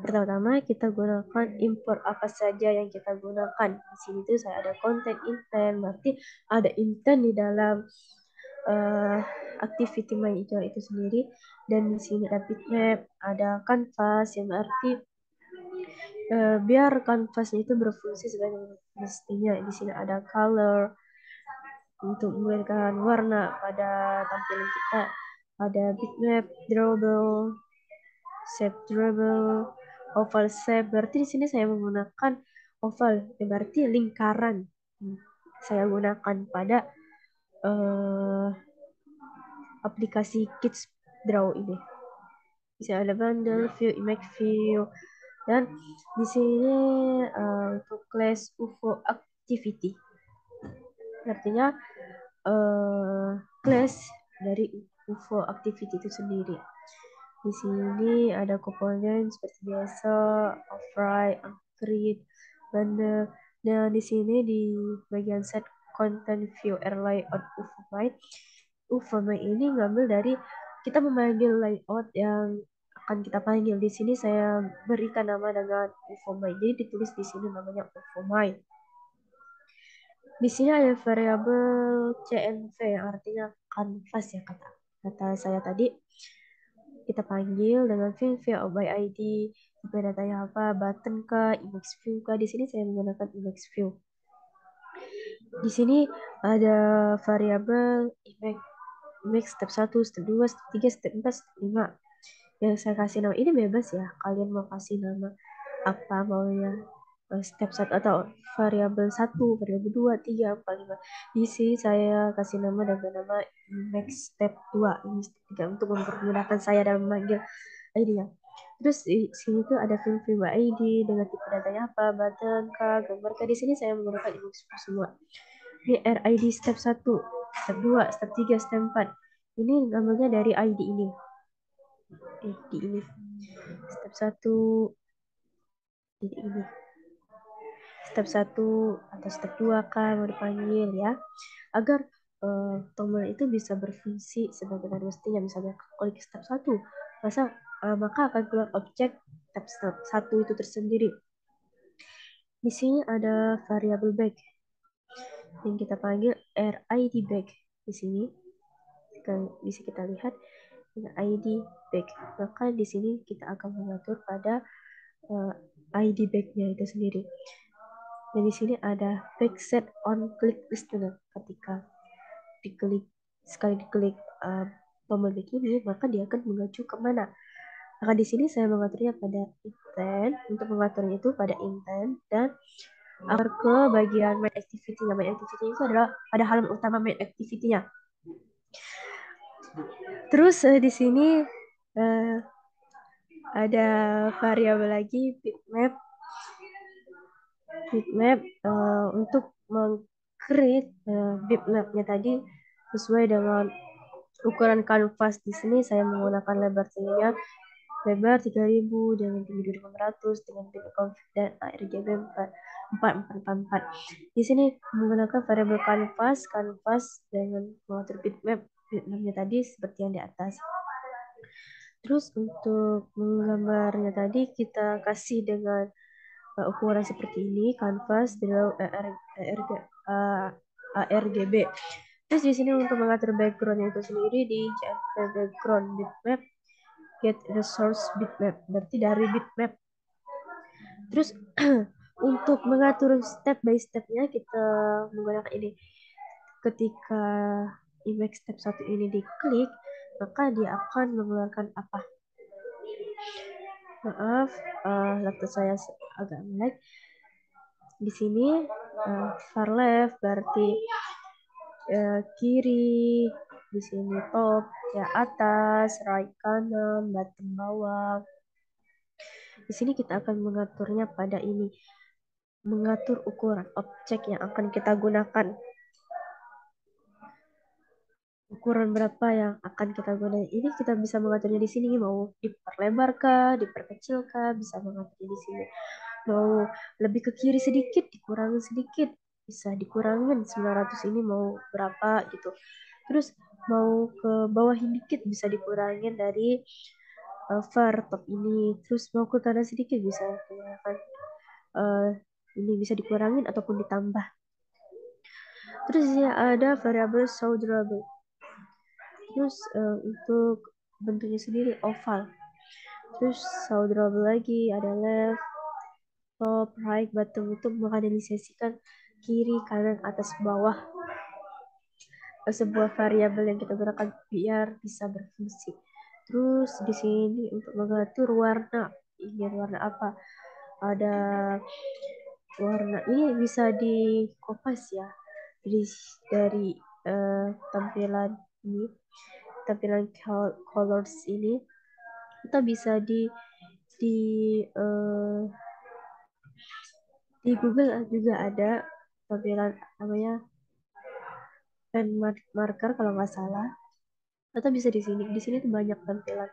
Pertama-tama kita gunakan import apa saja yang kita gunakan. Di sini tuh saya ada content intent, berarti ada intent di dalam activity main itu sendiri. Dan di sini ada bitmap, ada canvas, yang berarti biar kanvasnya itu berfungsi sebagai mestinya. Di sini ada color untuk memberikan warna pada tampilan kita. Ada bitmap, drawable, shape drawable, oval shape. Berarti di sini saya menggunakan oval, berarti lingkaran. Saya gunakan pada eh, aplikasi Kids Draw ini. Bisa ada bundle, view, image view, dan di sini untuk class UFO activity. Artinya class dari UFO activity itu sendiri. Di sini ada komponen seperti biasa, override, upgrade, bundle. Dan di sini di bagian set content view airline on UFO Ufama ini ngambil dari kita memanggil layout yang akan kita panggil. Di sini saya berikan nama dengan Ufama. Jadi ditulis di sini namanya Ufama. Di sini ada variabel CNV yang artinya canvas ya kata saya tadi. Kita panggil dengan view by ID, tipe datanya apa, button kah, image view kah. Di sini saya menggunakan image view. Di sini ada variabel image step 1, step 2, step 3, step 4, step 5. Yang saya kasih nama ini bebas ya. Kalian mau kasih nama apa maunya. Step 1 atau variabel 1, variabel 2, 3, 4, 5. Di sini saya kasih nama dengan nama image step 2, image step 3 untuk mempermudahkan saya dalam memanggil ID-nya. Terus di sini tuh ada field by ID dengan tipe datanya apa, button kah, gambar kah. Di sini saya menggunakan image semua. Ini RID step 1, step 2, step 3, step 4. Ini namanya dari ID ini. ID ini. Step 1 ini. Step 1 atau step 2 kan mau dipanggil ya. Agar tombol itu bisa berfungsi sebagaimana mestinya. Misalnya klik step 1, maka akan keluar objek step 1 itu tersendiri. Di sini ada variabel back yang kita panggil RID back. Di sini bisa kita lihat ID back. Maka di sini kita akan mengatur pada ID back-nya itu sendiri. Dan di sini ada back set on click listener. Ketika sekali diklik tombol back ini, maka dia akan mengacu kemana. Maka di sini saya mengaturnya pada intent. Untuk mengaturnya itu pada intent dan ke bagian main activity-nya. Main activity itu adalah pada halaman utama main activity-nya. Terus di sini ada variabel lagi bitmap untuk meng-create bitmapnya tadi sesuai dengan ukuran kanvas. Di sini saya menggunakan lebar tingginya lebar 3000 dengan tinggi 2500 dengan bit config dan ARGB 4444. Di sini menggunakan variabel kanvas dengan mengatur bitmapnya tadi seperti yang di atas. Terus untuk menggambarnya tadi kita kasih dengan ukuran seperti ini, kanvas dengan ARGB. Terus di sini untuk mengatur background itu sendiri di JFK background bitmap get resource bitmap, berarti dari bitmap. Terus untuk mengatur step by stepnya kita menggunakan ini. Ketika image step 1 ini diklik, maka dia akan mengeluarkan apa? Maaf, laptop saya agak lag. Di sini far left berarti kiri, di sini top ya atas, right kanan, bottom bawah. Di sini kita akan mengaturnya pada ini, mengatur ukuran objek yang akan kita gunakan. Ukuran berapa yang akan kita gunakan ini kita bisa mengaturnya di sini, mau diperlebar kah, diperkecil kah, bisa mengaturnya di sini. Mau lebih ke kiri sedikit, dikurangin sedikit, bisa dikurangin 900 ini mau berapa gitu. Terus mau ke bawahin dikit bisa dikurangin dari far top ini. Terus mau ke kanan sedikit bisa menggunakan ini bisa dikurangin ataupun ditambah. Terus ini ada variabel solderable. Terus untuk bentuknya sendiri oval. Terus solderable lagi ada left, top, right, bottom untuk mengkaderisasikan kiri, kanan, atas, bawah. Sebuah variabel yang kita gunakan biar bisa berfungsi. Terus di sini untuk mengatur warna. Ini warna apa? Ada warna ini bisa di kopas ya. Jadi dari tampilan ini, tampilan colors ini, kita bisa di eh, di Google juga ada tampilan namanya pen marker kalau nggak salah. Atau bisa di sini. Di sini tuh banyak tampilan.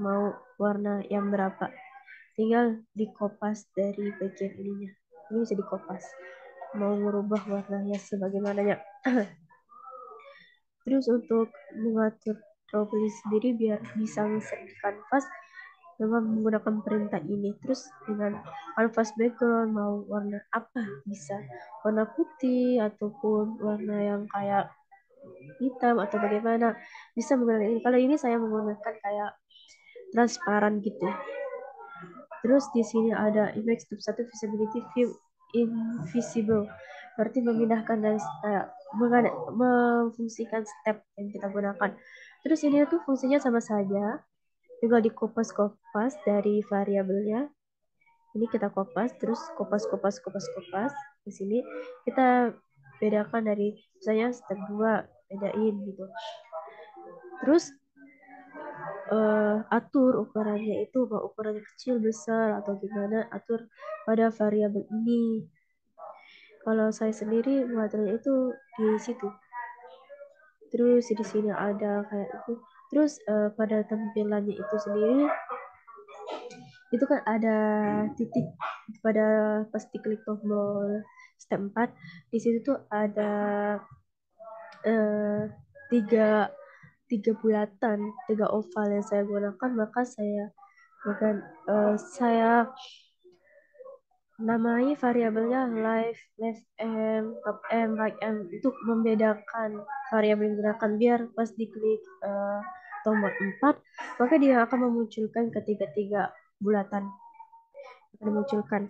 Mau warna yang berapa? Tinggal dikopas dari bagian ininya. Ini bisa dikopas. Mau merubah warnanya sebagaimananya. Terus untuk mengatur drawing sendiri biar bisa ngeset di kanvas dengan menggunakan perintah ini. Terus dengan kanvas background mau warna apa bisa warna putih ataupun warna yang kayak hitam atau bagaimana bisa menggunakan ini. Kalau ini saya menggunakan kayak transparan gitu. Terus di sini ada image step 1 visibility view invisible. Berarti memindahkan dari kayak memfungsikan step yang kita gunakan. Terus ini tuh fungsinya sama saja. Tinggal dikopas-kopas dari variabelnya. Ini kita kopas, terus kopas. Di sini kita bedakan dari misalnya step 2 bedain gitu. Terus atur ukurannya itu mau ukurannya kecil besar atau gimana, atur pada variabel ini. Kalau saya sendiri mengaturnya itu di situ. Terus di sini ada kayak itu. Terus pada tampilannya itu sendiri itu kan ada titik pada pas diklik tombol step 4 di situ tuh ada eh, tiga tiga bulatan, tiga oval yang saya gunakan, maka saya namai variabelnya left M, top M, right M untuk membedakan variabel yang digunakan biar pas diklik tombol 4 maka dia akan memunculkan ketiga-tiga bulatan akan memunculkan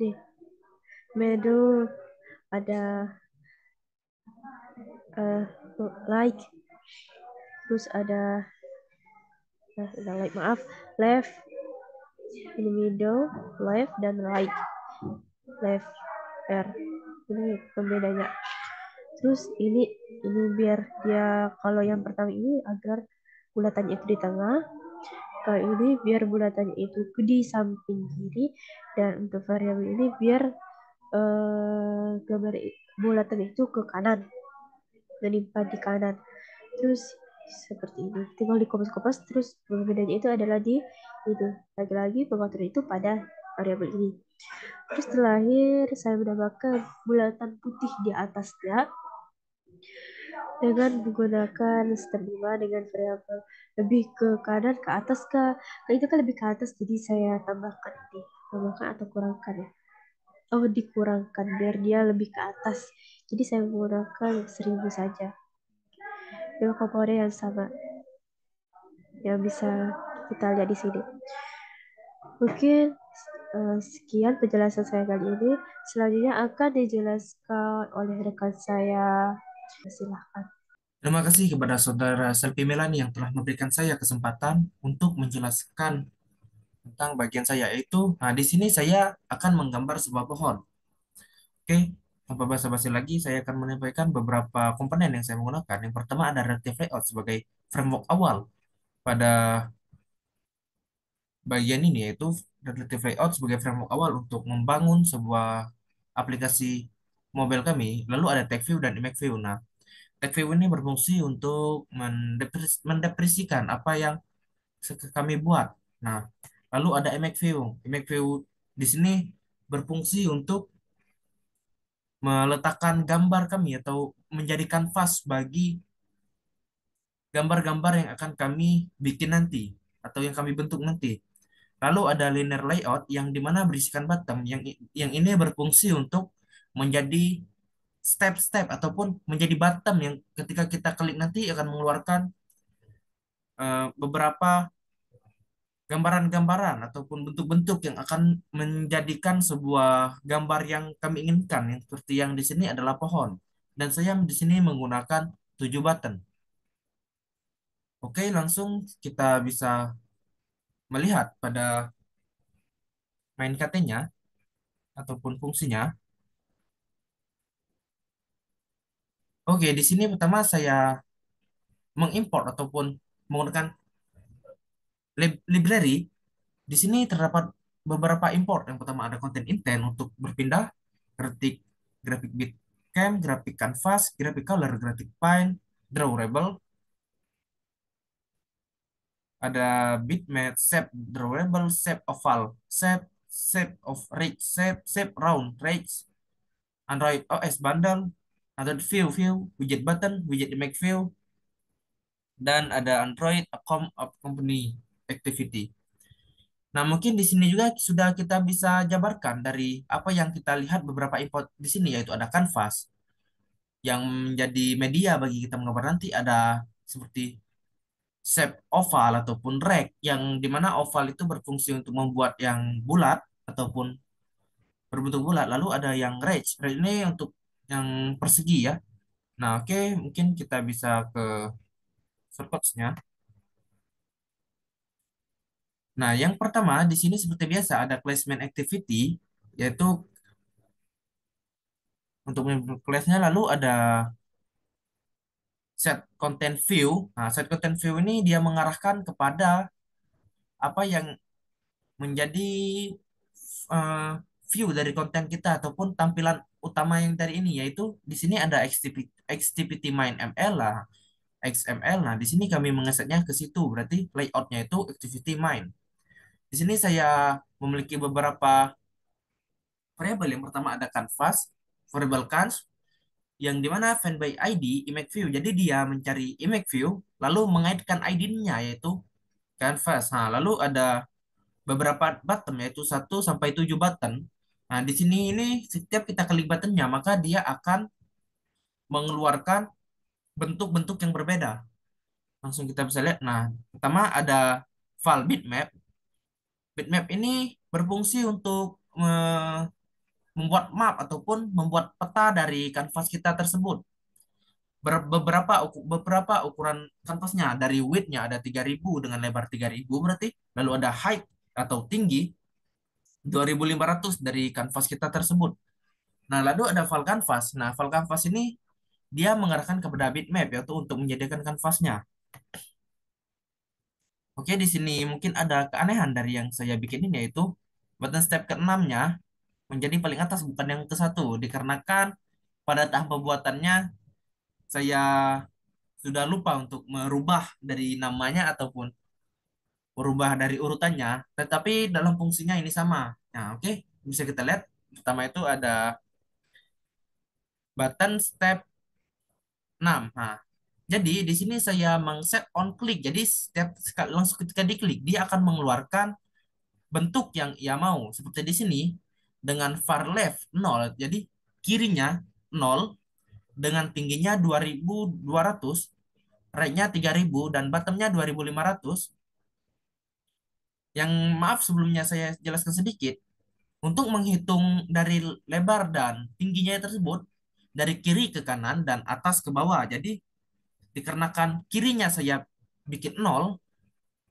nih middle ada eh, like terus ada like maaf left ini middle left dan right left R ini pembedanya. Terus ini biar dia kalau yang pertama ini agar bulatannya itu di tengah, kalau ini biar bulatannya itu di samping kiri, dan untuk variabel ini biar gambar bulatan itu ke kanan, menimpa di kanan. Terus seperti ini, tinggal dikopas-kopas. Terus perbedaannya itu adalah di itu lagi-lagi pengaturan itu pada variabel ini. Terus terakhir saya menambahkan bulatan putih di atasnya dengan menggunakan step 5 dengan variabel lebih ke kanan ke atas itu kan lebih ke atas jadi saya tambahkan atau kurangkan ya, dikurangkan biar dia lebih ke atas jadi saya menggunakan 1000 saja dengan komponen yang sama yang bisa kita lihat di sini. Mungkin sekian penjelasan saya kali ini. Selanjutnya akan dijelaskan oleh rekan saya. Silahkan. Terima kasih kepada Saudara Selvi Melani yang telah memberikan saya kesempatan untuk menjelaskan tentang bagian saya, yaitu, nah di sini saya akan menggambar sebuah pohon. Oke, tanpa basa-basi lagi, saya akan menyampaikan beberapa komponen yang saya menggunakan. Yang pertama ada Reactive Layout sebagai framework awal pada bagian ini, yaitu Reactive Layout sebagai framework awal untuk membangun sebuah aplikasi mobile kami. Lalu ada Text View dan Image View. Nah, Text View ini berfungsi untuk mendepresikan apa yang kami buat. Nah, lalu ada Image View. Image View di sini berfungsi untuk meletakkan gambar kami atau menjadi kanvas bagi gambar-gambar yang akan kami bikin nanti atau yang kami bentuk nanti. Lalu ada linear layout yang dimana berisikan bottom yang ini berfungsi untuk menjadi step-step ataupun menjadi bottom yang ketika kita klik nanti akan mengeluarkan beberapa gambaran-gambaran ataupun bentuk-bentuk yang akan menjadikan sebuah gambar yang kami inginkan. Yang seperti yang di sini adalah pohon. Dan saya di sini menggunakan 7 button. Oke, langsung kita bisa melihat pada main KT-nya ataupun fungsinya. Oke, di sini pertama saya mengimport ataupun menggunakan library. Di sini terdapat beberapa import. Yang pertama ada content intent untuk berpindah, grafik grafik bitcam, grafik canvas, grafik color, grafik pine, drawable, ada bitmap, shape drawable, shape oval, shape of ridge, shape round, ridge, Android OS bundle, ada view, widget button, widget image view, dan ada Android Company Activity. Nah, mungkin di sini juga sudah kita bisa jabarkan dari apa yang kita lihat beberapa import di sini, yaitu ada Canvas yang menjadi media bagi kita menggambar nanti, ada seperti shape oval ataupun rect, yang dimana oval itu berfungsi untuk membuat yang bulat ataupun berbentuk bulat. Lalu ada yang rect ini untuk yang persegi ya. Nah, oke, mungkin kita bisa ke shortcuts-nya. Nah, yang pertama di sini seperti biasa ada placement activity, yaitu untuk kelasnya, lalu ada set content view. Nah, set content view ini dia mengarahkan kepada apa yang menjadi eh, view dari konten kita ataupun tampilan utama yang dari ini, yaitu di sini ada activity main ML lah, XML. Nah, di sini kami mengesetnya ke situ, berarti layoutnya itu activity main. Di sini saya memiliki beberapa variabel. Yang pertama ada canvas, variable cans, yang dimana find by ID image view. Jadi dia mencari image view lalu mengaitkan ID-nya yaitu canvas. Nah, lalu ada beberapa button yaitu 1 sampai 7 button. Nah, di sini ini setiap kita klik buttonnya maka dia akan mengeluarkan bentuk-bentuk yang berbeda. Langsung kita bisa lihat. Nah, pertama ada file bitmap. Bitmap ini berfungsi untuk membuat map ataupun membuat peta dari kanvas kita tersebut. Beberapa ukuran kanvasnya, dari width-nya ada 3000 dengan lebar 3000 berarti, lalu ada height atau tinggi 2500 dari kanvas kita tersebut. Nah, lalu ada file canvas. Nah, file canvas ini dia mengarahkan kepada bitmap, yaitu untuk menyediakan kanvasnya. Oke, di sini mungkin ada keanehan dari yang saya bikin ini, yaitu button step ke-6-nya menjadi paling atas bukan yang ke-1, dikarenakan pada tahap pembuatannya saya sudah lupa untuk merubah dari namanya ataupun merubah dari urutannya, tetapi dalam fungsinya ini sama. Nah, oke, bisa kita lihat. Pertama itu ada button step 6. Nah, jadi di sini saya meng-set on click. Jadi setiap langsung ketika diklik, dia akan mengeluarkan bentuk yang ia mau. Seperti di sini dengan far left 0. Jadi kirinya 0 dengan tingginya 2200, right-nya 3000 dan bottom-nya 2500. Yang maaf sebelumnya saya jelaskan sedikit. Untuk menghitung dari lebar dan tingginya tersebut dari kiri ke kanan dan atas ke bawah. Jadi dikarenakan kirinya saya bikin 0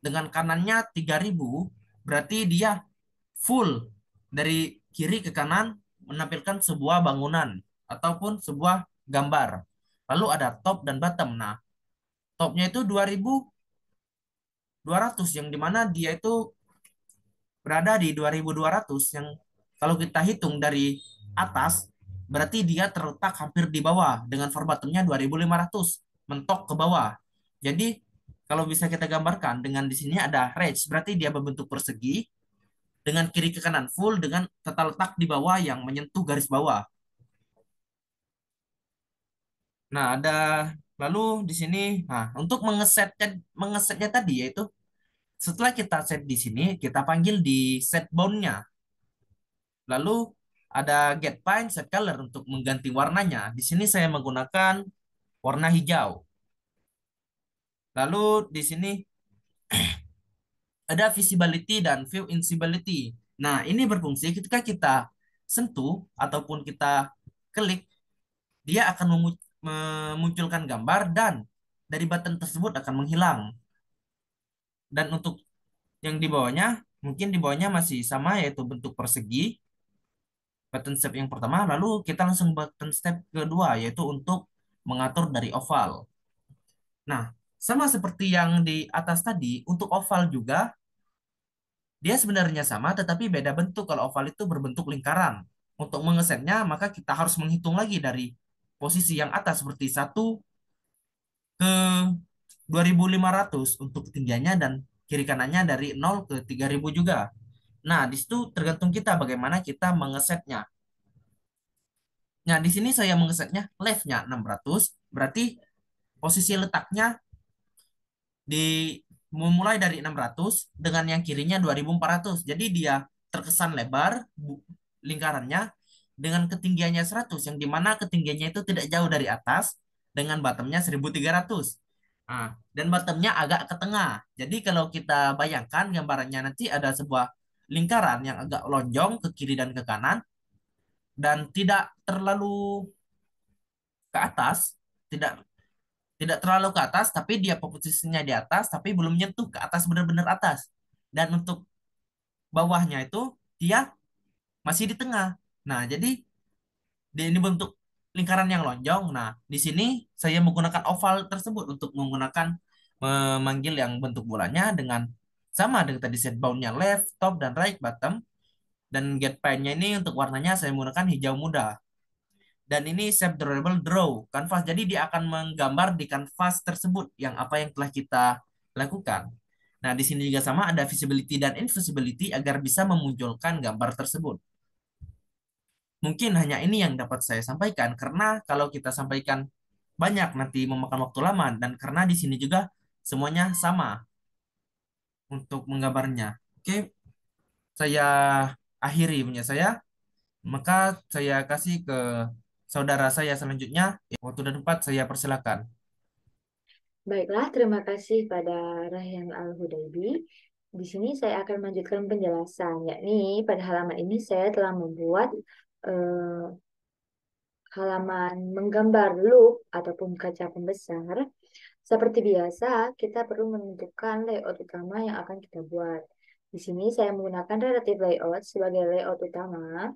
dengan kanannya 3000, berarti dia full dari kiri ke kanan menampilkan sebuah bangunan ataupun sebuah gambar. Lalu ada top dan bottom. Nah, topnya itu 2200 yang dimana dia itu berada di 2200, yang kalau kita hitung dari atas berarti dia terletak hampir di bawah dengan verbatimnya 2500 mentok ke bawah. Jadi kalau bisa kita gambarkan dengan di sini ada range, berarti dia berbentuk persegi dengan kiri ke kanan full dengan tata letak di bawah yang menyentuh garis bawah. Nah, ada lalu di sini, nah untuk mengesetnya tadi yaitu setelah kita set di sini, kita panggil di set bound-nya. Lalu ada get pine set color untuk mengganti warnanya. Di sini saya menggunakan warna hijau. Lalu di sini ada visibility dan view invisibility. Nah, ini berfungsi ketika kita sentuh ataupun kita klik, dia akan memunculkan gambar dan dari button tersebut akan menghilang. Dan untuk yang di bawahnya, mungkin di bawahnya masih sama yaitu bentuk persegi, button step yang pertama, lalu kita langsung button step kedua yaitu untuk mengatur dari oval. Nah, sama seperti yang di atas tadi, untuk oval juga dia sebenarnya sama tetapi beda bentuk. Kalau oval itu berbentuk lingkaran. Untuk mengesetnya maka kita harus menghitung lagi dari posisi yang atas seperti 1 ke 2.500 untuk ketinggiannya dan kiri kanannya dari 0 ke 3.000 juga. Nah, di situ tergantung kita bagaimana kita mengesetnya. Nah, di sini saya mengesetnya left-nya 600, berarti posisi letaknya di memulai dari 600 dengan yang kirinya 2.400. Jadi dia terkesan lebar lingkarannya dengan ketinggiannya 100 yang dimana ketinggiannya itu tidak jauh dari atas dengan bottomnya 1.300. Nah, dan bottomnya agak ke tengah. Jadi kalau kita bayangkan gambarannya nanti ada sebuah lingkaran yang agak lonjong ke kiri dan ke kanan dan tidak terlalu ke atas, tidak tidak terlalu ke atas, tapi dia posisinya di atas, tapi belum nyentuh ke atas benar-benar atas. Dan untuk bawahnya itu dia masih di tengah. Nah, jadi dia ini bentuk lingkaran yang lonjong. Nah, di sini saya menggunakan oval tersebut untuk menggunakan memanggil yang bentuk bolanya dengan sama dengan tadi set boundnya left, top, dan right bottom. Dan get nya ini untuk warnanya saya menggunakan hijau muda. Dan ini shape drawable draw kanvas. Jadi dia akan menggambar di kanvas tersebut yang apa yang telah kita lakukan. Nah, di sini juga sama ada visibility dan invisibility agar bisa memunculkan gambar tersebut. Mungkin hanya ini yang dapat saya sampaikan karena kalau kita sampaikan banyak nanti memakan waktu lama dan karena di sini juga semuanya sama untuk menggambarnya. Oke, saya akhiri punya saya. Maka saya kasih ke saudara saya selanjutnya. Waktu dan tempat saya persilakan. Baiklah, terima kasih pada Rayhan Al-Hudaybi. Di sini saya akan melanjutkan penjelasan, yakni pada halaman ini saya telah membuat eh, halaman menggambar loop ataupun kaca pembesar. Seperti biasa, kita perlu menentukan layout utama yang akan kita buat. Di sini saya menggunakan relative layout sebagai layout utama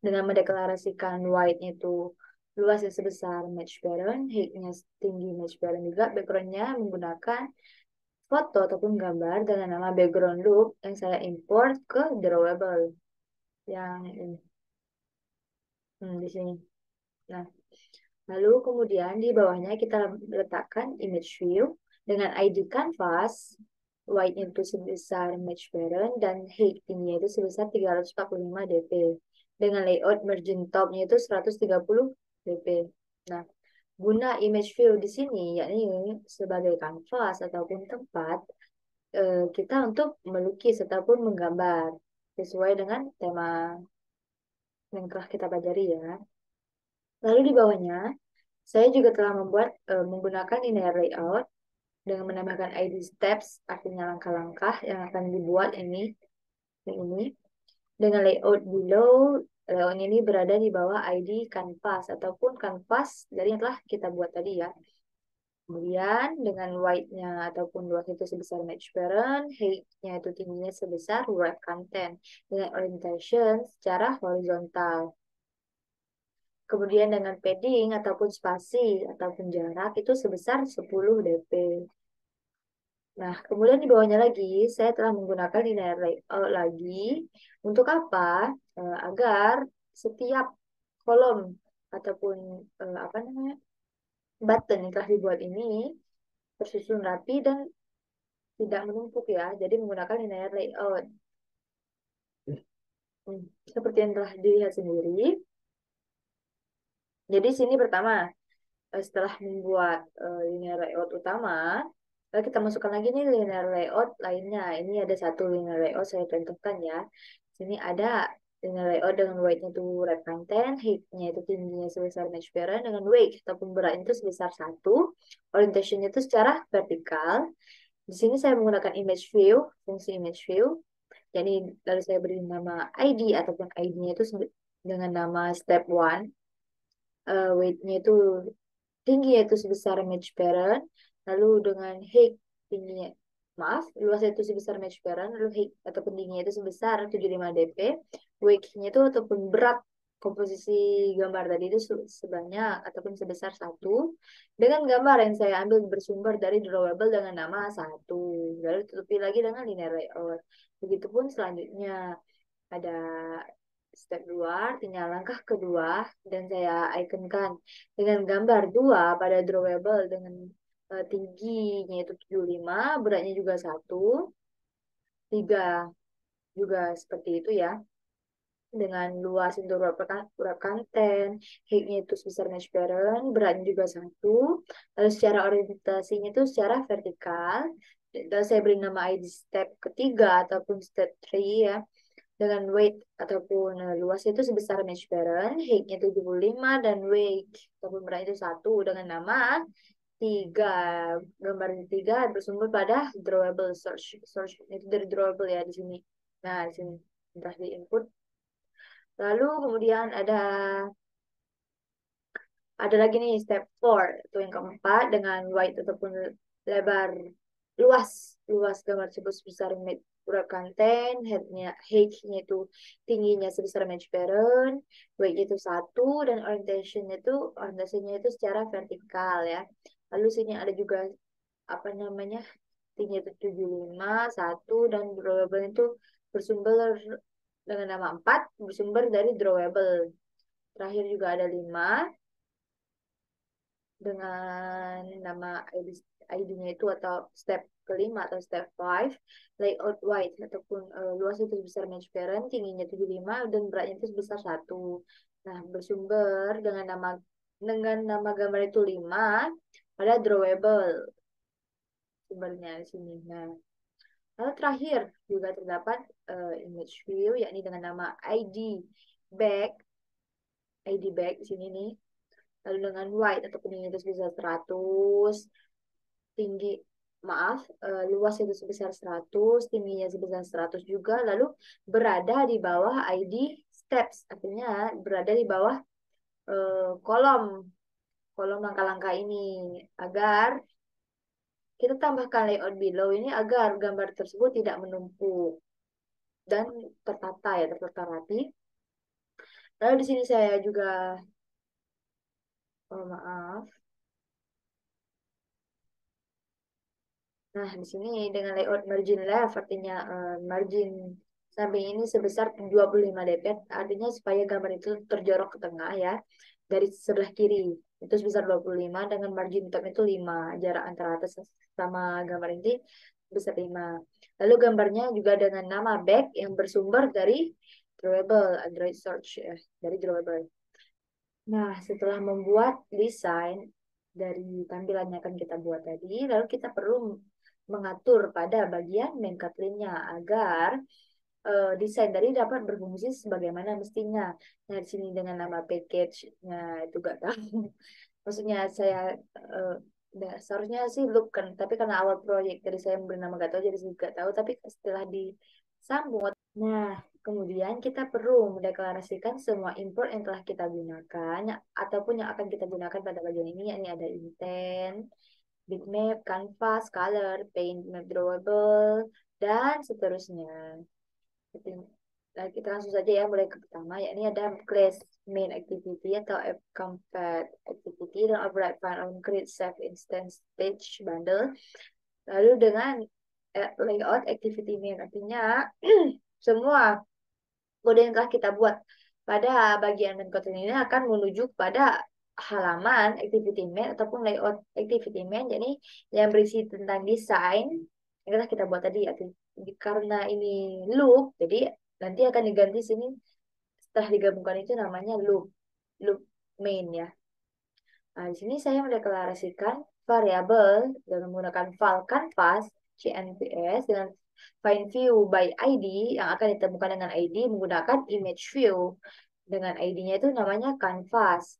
dengan mendeklarasikan wide-nya itu luasnya sebesar match parent, height-nya tinggi match parent juga, background-nya menggunakan foto ataupun gambar dengan nama background loop yang saya import ke drawable yang ini. Di sini. Nah, lalu kemudian di bawahnya kita letakkan image view dengan ID canvas, wide itu sebesar match parent dan height tingginya itu sebesar 345 dp. Dengan layout margin top-nya itu 130 dp. Nah, guna image view di sini yakni sebagai kanvas ataupun tempat kita untuk melukis ataupun menggambar sesuai dengan tema yang telah kita pelajari ya. Lalu di bawahnya saya juga telah membuat menggunakan linear layout dengan menambahkan ID steps, artinya langkah-langkah yang akan dibuat ini dengan layout below. Layout ini berada di bawah ID canvas ataupun canvas dari yang telah kita buat tadi ya. Kemudian dengan wide-nya ataupun luas itu sebesar match parent, height-nya itu tingginya sebesar wrap content dengan orientation secara horizontal. Kemudian dengan padding ataupun spasi ataupun jarak itu sebesar 10 dp. Nah, kemudian di bawahnya lagi saya telah menggunakan linear layout lagi. Untuk apa? Agar setiap kolom ataupun apa namanya button yang telah dibuat ini tersusun rapi dan tidak menumpuk ya. Jadi menggunakan linear layout. Seperti yang telah dilihat sendiri. Jadi sini pertama, setelah membuat linear layout utama, lalu kita masukkan lagi nih linear layout lainnya. Ini ada satu linear layout saya contohkan ya. Sini ada linear layout dengan weight-nya itu red content, height-nya itu tingginya sebesar match parent, dengan weight ataupun beratnya itu sebesar 1, orientation-nya itu secara vertikal. Di sini saya menggunakan image view, fungsi image view. Jadi lalu saya beri nama ID ataupun ID-nya itu dengan nama step 1. Weight-nya itu tinggi yaitu sebesar match parent, lalu dengan height tingginya, maaf, luasnya itu sebesar match parent, lalu height ataupun tingginya itu sebesar 75 dp, weight-nya itu ataupun berat komposisi gambar tadi itu sebanyak ataupun sebesar 1 dengan gambar yang saya ambil bersumber dari drawable dengan nama 1. Lalu tutupi lagi dengan linear layout. Begitupun selanjutnya ada step 2, artinya langkah kedua, dan saya ikonkan dengan gambar 2 pada drawable dengan tingginya itu 75, beratnya juga 1, 3 juga seperti itu ya. Dengan luas untuk urap konten, height-nya itu sebesar match parent, beratnya juga 1. Lalu secara orientasinya itu secara vertikal. Dan saya beri nama ID step ketiga ataupun step 3 ya. Dengan weight ataupun luas itu sebesar match parent, height-nya 75 dan weight ataupun berat itu 1 dengan nama 3. Gambar 3 bersumber pada drawable search. Search itu dari drawable ya di sini. Nah, di sini entah di input. Lalu kemudian ada lagi nih step 4, itu yang keempat, dengan wide ataupun lebar luas luas gambar tersebut sebesar urap konten, height-nya itu tingginya sebesar match parent, weight itu 1 dan orientasinya itu secara vertikal ya. Lalu sini ada juga apa namanya, tinggi itu 75, 1 dan drawable itu bersumber dengan nama 4, bersumber dari drawable. Terakhir juga ada 5 dengan nama ID-nya itu atau step kelima atau step 5, layout wide ataupun luas itu sebesar match parent, tingginya 75 dan beratnya itu sebesar 1. Nah, bersumber dengan nama gambar itu 5 pada drawable sumbernya di sini. Nah, lalu terakhir juga terdapat image view, yakni dengan nama back ID back di sini nih. Lalu dengan wide ataupun tinggi itu sebesar 100, tinggi luas itu sebesar 100, tingginya sebesar 100 juga, lalu berada di bawah ID steps, artinya berada di bawah kolom kolom langkah-langkah ini, agar kita tambahkan layout below ini agar gambar tersebut tidak menumpuk dan tertata ya, tertata rapi. Lalu di sini saya juga maaf. Nah, di sini dengan layout margin left, artinya margin samping ini sebesar 25 dp, artinya supaya gambar itu terjorok ke tengah ya, dari sebelah kiri. Itu sebesar 25 dengan margin top itu 5. Jarak antara atas sama gambar ini sebesar 5. Lalu gambarnya juga dengan nama back yang bersumber dari drawable, Android search ya, dari drawable. Nah, setelah membuat desain dari tampilan yang akan kita buat tadi, lalu kita perlu mengatur pada bagian main Kotlin-nya agar desain tadi dapat berfungsi sebagaimana mestinya. Nah, di sini dengan nama package-nya itu gak tahu. Maksudnya saya seharusnya sih loop kan, tapi karena awal proyek dari saya beri nama gak tahu, jadi saya gak tahu. Tapi setelah disambung, nah kemudian kita perlu mendeklarasikan semua import yang telah kita gunakan ataupun yang akan kita gunakan pada bagian ini, yakni ada intent, bitmap, canvas, color, paint, map drawable, dan seterusnya. Nah, kita langsung saja ya, mulai ke pertama, yakni ada class main activity atau app compat activity dan override file on create save instance stage bundle. Lalu dengan layout activity main, artinya semua kode yang telah kita buat pada bagian main Kotlin ini akan menuju pada halaman activity main ataupun layout activity main, jadi yang berisi tentang desain yang telah kita buat tadi. Karena ini loop, jadi nanti akan diganti sini setelah digabungkan itu namanya loop main ya. Nah, di sini saya mendeklarasikan variabel dengan menggunakan file canvas CNVS dengan find view by ID yang akan ditemukan dengan ID menggunakan image view dengan ID-nya itu namanya canvas.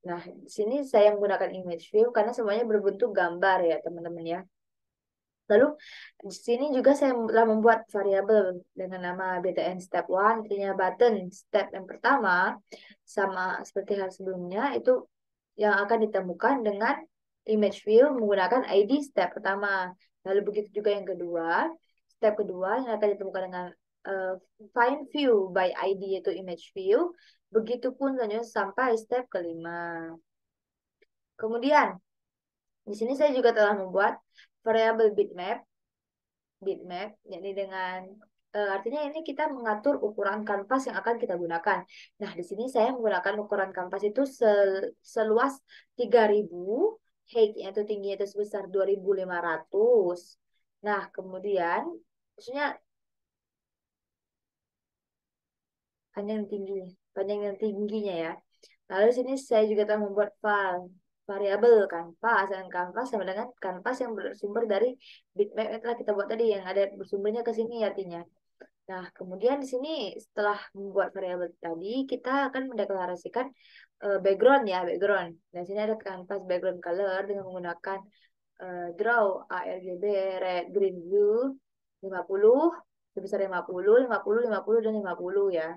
Nah, di sini saya menggunakan image view karena semuanya berbentuk gambar ya, teman-teman ya. Lalu di sini juga saya telah membuat variabel dengan nama btn step 1, artinya button step yang pertama sama seperti hal sebelumnya itu yang akan ditemukan dengan image view menggunakan ID step pertama. Lalu begitu juga yang kedua, step kedua yang akan ditemukan dengan find view by ID yaitu image view Begitupun selanjutnya sampai step kelima. Kemudian, di sini saya juga telah membuat variabel bitmap, yakni dengan artinya ini kita mengatur ukuran kanvas yang akan kita gunakan. Nah, di sini saya menggunakan ukuran kanvas itu seluas 3.000, height-nya itu tingginya itu sebesar 2.500. Nah, kemudian maksudnya panjang dan tingginya ya. Lalu di sini saya juga telah membuat variabel kanvas, dan kanvas sama dengan kanvas yang bersumber dari bitmap yang telah kita buat tadi, yang ada bersumbernya ke sini artinya. Nah, kemudian di sini setelah membuat variabel tadi, kita akan mendeklarasikan background ya, background. Dan di sini ada kanvas background color dengan menggunakan draw ARGB red green blue 50, sebesar 50, 50, 50 dan 50 ya.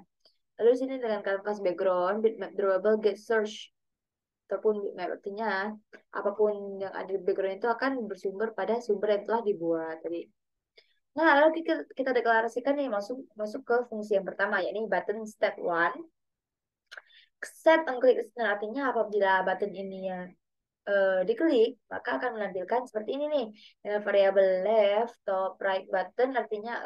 Lalu di sini dengan kanvas background, bitmap drawable get search ataupun bitmap artinya apapun yang ada di background itu akan bersumber pada sumber yang telah dibuat tadi. Nah, lalu kita deklarasikan nih masuk ke fungsi yang pertama, yakni button step 1. Set on click, nah, artinya apabila button ini ya diklik, maka akan menampilkan seperti ini nih. Variabel left, top, right button artinya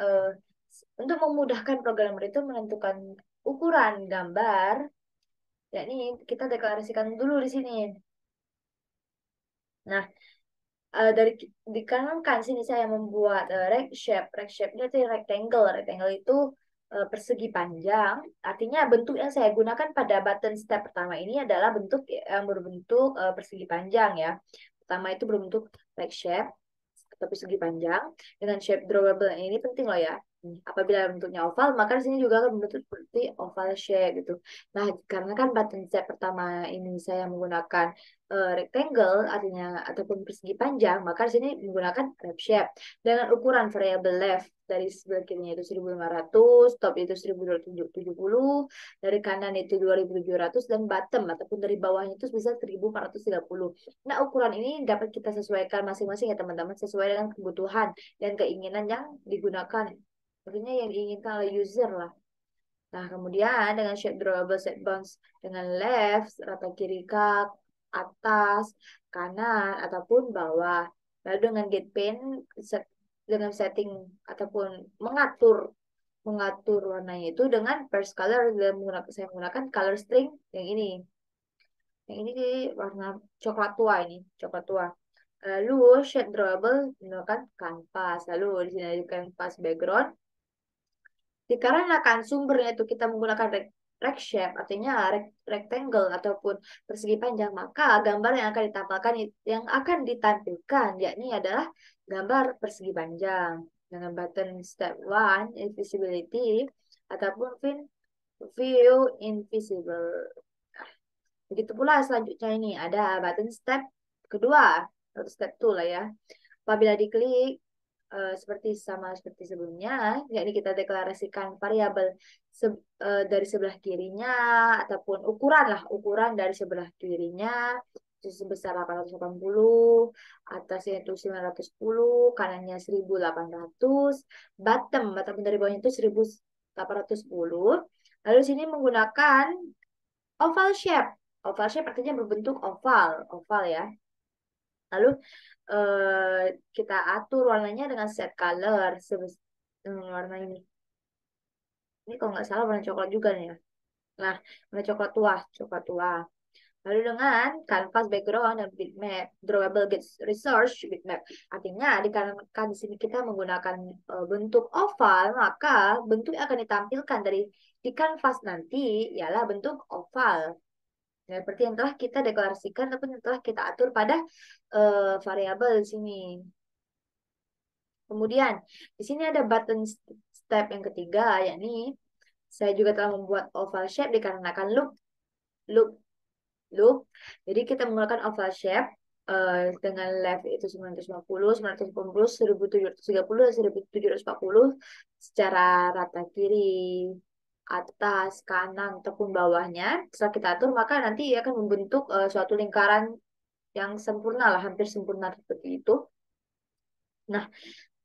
untuk memudahkan programmer itu menentukan ukuran gambar, yakni kita deklarasikan dulu di sini. Nah, dari dikarenakan sini saya membuat rect shape. Rect shape-nya itu rectangle. Rectangle itu persegi panjang. Artinya bentuk yang saya gunakan pada button step pertama ini adalah bentuk yang berbentuk persegi panjang ya. Pertama itu berbentuk rect shape atau persegi panjang dengan shape drawable. Ini penting loh ya. Apabila bentuknya oval, maka di sini juga akan berbentuk seperti oval shape gitu. Nah, karena kan button step pertama ini saya menggunakan rectangle artinya ataupun persegi panjang, maka di sini menggunakan wrap shape dengan ukuran variabel left dari sebelah kirinya itu 1.500, top itu 1.270, dari kanan itu 2.700 dan bottom ataupun dari bawahnya itu sebesar 1.430. Nah, ukuran ini dapat kita sesuaikan masing-masing ya teman-teman, sesuai dengan kebutuhan dan keinginan yang digunakan. Maksudnya yang diinginkan oleh user lah. Nah, kemudian dengan shape drawable set bounce dengan left, rata kiri ke atas, kanan, ataupun bawah. Lalu dengan get pen, dengan setting ataupun mengatur warnanya itu dengan first color, saya menggunakan color string yang ini. Yang ini warna coklat tua ini, coklat tua. Lalu shade drawable menggunakan kanvas. Lalu di sini ada kanvas background. Dikarenakan sumbernya itu kita menggunakan rect shape, artinya rectangle ataupun persegi panjang, maka gambar yang akan ditampilkan yakni adalah gambar persegi panjang dengan button step 1 invisibility ataupun view invisible. Begitu pula selanjutnya ini ada button step kedua atau step 2 lah ya. Apabila diklik seperti sebelumnya, yakni kita deklarasikan variabel dari sebelah kirinya ataupun ukuran dari sebelah kirinya itu sebesar 880, atasnya itu 910, kanannya 1800, bottom ataupun dari bawahnya itu 1810. Lalu sini menggunakan oval shape. Oval shape artinya berbentuk oval ya. Lalu kita atur warnanya dengan set color warna ini. Ini kalau nggak salah warna coklat juga nih ya. Nah, warna coklat tua. Lalu dengan canvas background dan bitmap, drawable get research bitmap. Artinya dikarenakan di sini kita menggunakan bentuk oval, maka bentuk yang akan ditampilkan di canvas nanti ialah bentuk oval. Nah, seperti yang telah kita deklarasikan ataupun yang telah kita atur pada variabel di sini. Kemudian di sini ada button step yang ketiga, yakni saya juga telah membuat oval shape dikarenakan loop. Jadi kita menggunakan oval shape dengan left itu 950, 980, 1730, dan 1740 secara rata kiri, atas, kanan, ataupun bawahnya. Setelah kita atur, maka nanti akan membentuk suatu lingkaran yang sempurna lah, hampir sempurna seperti itu. Nah,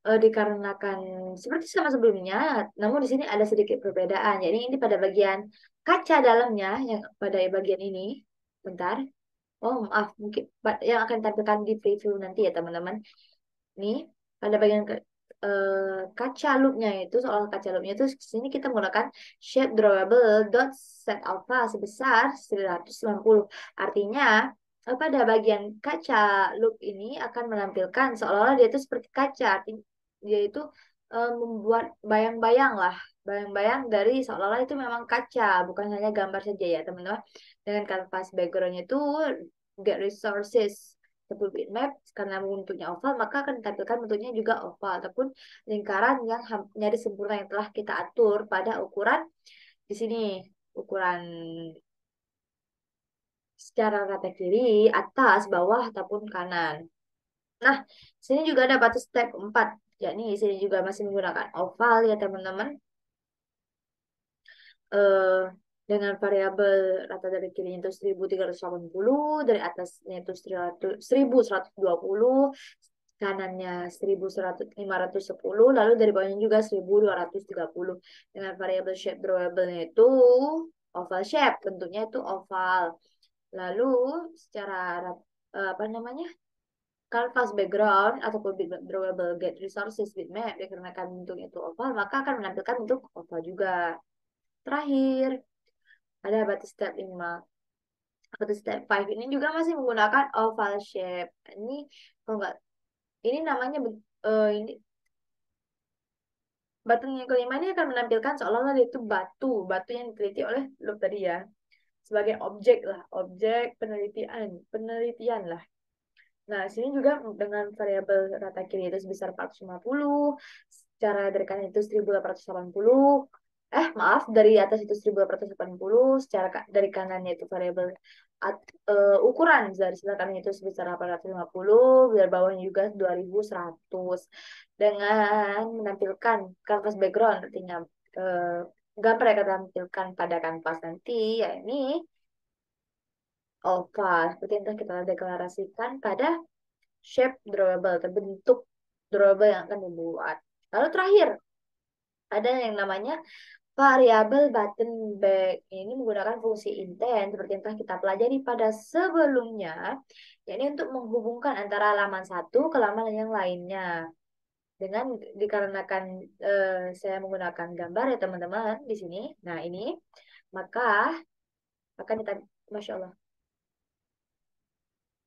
dikarenakan seperti sama sebelumnya, namun di sini ada sedikit perbedaan. Jadi ini pada bagian kaca dalamnya yang pada bagian ini, bentar. Oh maaf, mungkin yang akan tampilkan di preview nanti ya teman-teman. Nih pada bagian kaca loopnya itu soal kaca loopnya itu sini kita menggunakan shape drawable dot set alpha sebesar 190. Artinya pada bagian kaca loop ini akan menampilkan seolah-olah dia itu seperti kaca. Artinya dia itu membuat bayang-bayang lah, bayang-bayang dari seolah-olah itu memang kaca, bukan hanya gambar saja ya teman-teman. Dengan kanvas backgroundnya itu get resources seperti bitmap karena bentuknya oval maka akan ditampilkan bentuknya juga oval ataupun lingkaran yang nyaris sempurna yang telah kita atur pada ukuran di sini ukuran secara rata kiri, atas, bawah ataupun kanan. Nah, sini juga ada batas step 4 yakni sini juga masih menggunakan oval ya teman-teman. eh dengan variabel rata dari kirinya itu 1380, dari atasnya itu 1120, kanannya 1110, lalu dari bawahnya juga 1230. Dengan variabel shape drawable-nya itu oval shape, bentuknya itu oval. Lalu secara apa namanya? Canvas background ataupun bitmap drawable get resources bitmap dikarenakan bentuknya itu oval maka akan menampilkan bentuk oval juga. Terakhir, ada batas step 5. Batas step 5 ini juga masih menggunakan oval shape. Ini kalau nggak, ini namanya ini batu yang kelima ini akan menampilkan seolah-olah dia itu batu, batu yang diteliti oleh Loeb tadi ya, sebagai objek lah, objek penelitian, penelitian lah. Nah, sini juga dengan variabel rata kiri itu sebesar 450, secara dari kanan itu 1880. Maaf, dari atas itu 1880, secara dari kanannya itu variabel ukuran dari sebelah kanan itu sebesar 850, dari bawahnya juga 2100. Dengan menampilkan kanvas background, artinya eh, gambar yang akan tampilkan pada kanvas nanti, ya ini oval, seperti yang telah kita deklarasikan pada shape drawable, terbentuk drawable yang akan dibuat. Lalu terakhir, ada yang namanya variabel button back. Ini menggunakan fungsi intent seperti yang telah kita pelajari pada sebelumnya, yakni untuk menghubungkan antara halaman satu ke halaman yang lainnya. Dengan dikarenakan saya menggunakan gambar ya teman-teman di sini. Nah ini maka akan kita, masya Allah.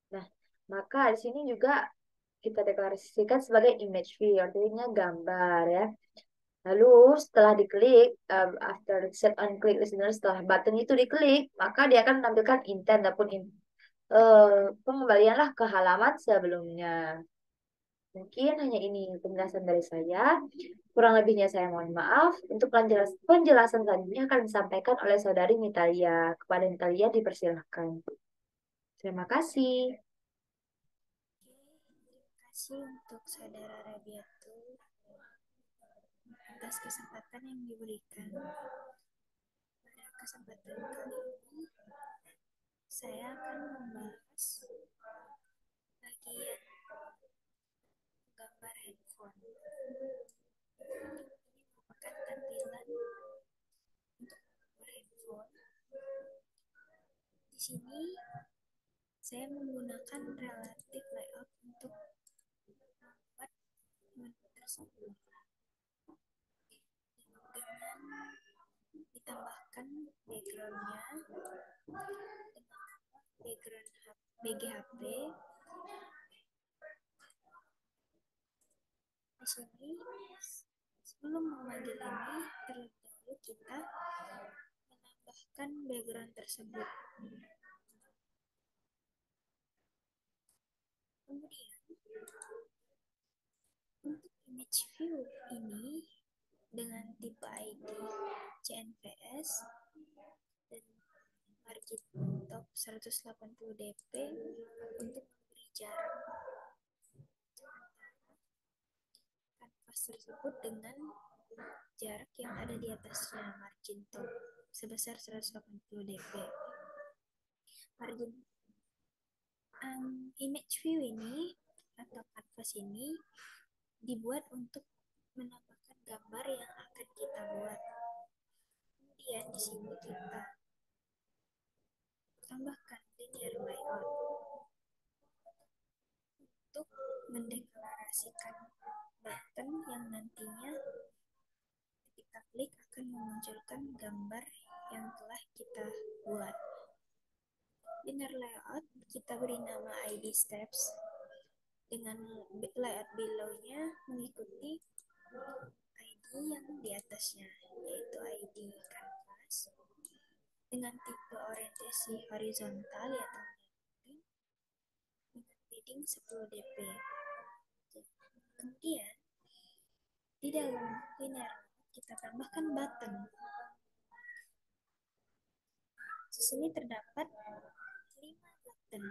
Nah maka di sini juga kita deklarasikan sebagai image view, artinya gambar ya. Lalu setelah diklik, after set on click listener, setelah button itu diklik, maka dia akan menampilkan intent ataupun pengembalian lah ke halaman sebelumnya. Mungkin hanya ini penjelasan dari saya. Kurang lebihnya saya mohon maaf. Untuk penjelasan selanjutnya akan disampaikan oleh saudari Mitalia. Kepada Mitalia dipersilahkan. Terima kasih. Terima kasih untuk Saudara Rabiatu atas kesempatan yang diberikan. Pada kesempatan kali ini, saya akan membahas bagian gambar handphone. Ini merupakan tampilan untuk gambar handphone. Di sini saya menggunakan relative layout untuk membuat menu tersebut dengan ditambahkan backgroundnya dengan background BGHP. Di sini sebelum memanggil ini terlebih dahulu kita menambahkan background tersebut. Kemudian untuk image view ini dengan tipe ID CNVS dan margin top 180 dp untuk memberi jarak kanvas tersebut dengan jarak yang ada di atasnya margin top sebesar 180 dp. Margin image view ini atau kanvas ini dibuat untuk menambahkan gambar yang akan kita buat. Kemudian di sini kita tambahkan linear layout untuk mendeklarasikan button yang nantinya ketika klik akan memunculkan gambar yang telah kita buat. Linear layout kita beri nama ID steps dengan layout below-nya mengikuti ID yang di atasnya, yaitu ID canvas dengan tipe orientasi horizontal ya teman-teman, dengan padding 10 dp. Kemudian di dalam linear kita tambahkan button. Di sini terdapat 5 button.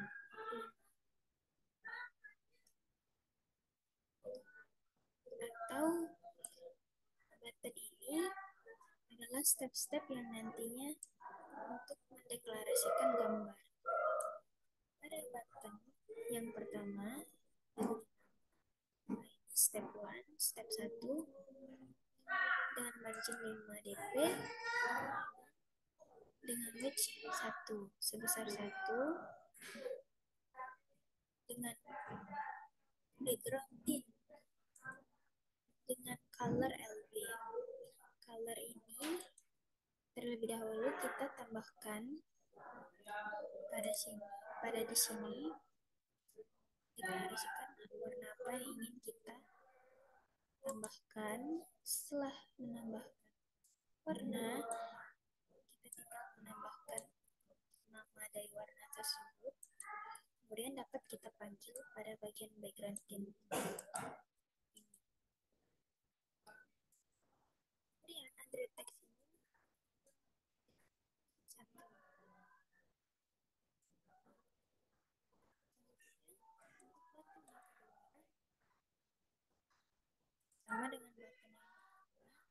Atau button ini adalah step-step yang nantinya untuk mendeklarasikan gambar. Pada button yang pertama, step 1, step 1 dengan margin 5 dp dengan width 1 sebesar 1 dengan background tint dengan color LB. Color ini terlebih dahulu kita tambahkan pada di sini deklarasikan warna apa yang ingin kita tambahkan. Setelah menambahkan warna, kita tinggal menambahkan nama dari warna tersebut, kemudian dapat kita panggil pada bagian background tint. Kemudian under text ini satu. Sama dengan button yang hanya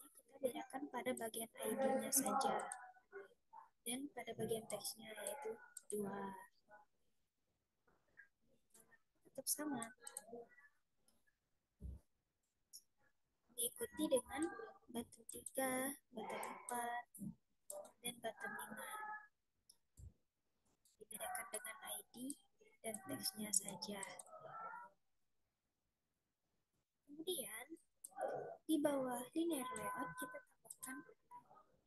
kita bedakan pada bagian ID-nya saja dan pada bagian teksnya, yaitu 2. Tetap sama, diikuti dengan button 3, button 4, dan button 5. Dibedakan dengan ID dan teksnya saja. Kemudian di bawah linear layout kita tambahkan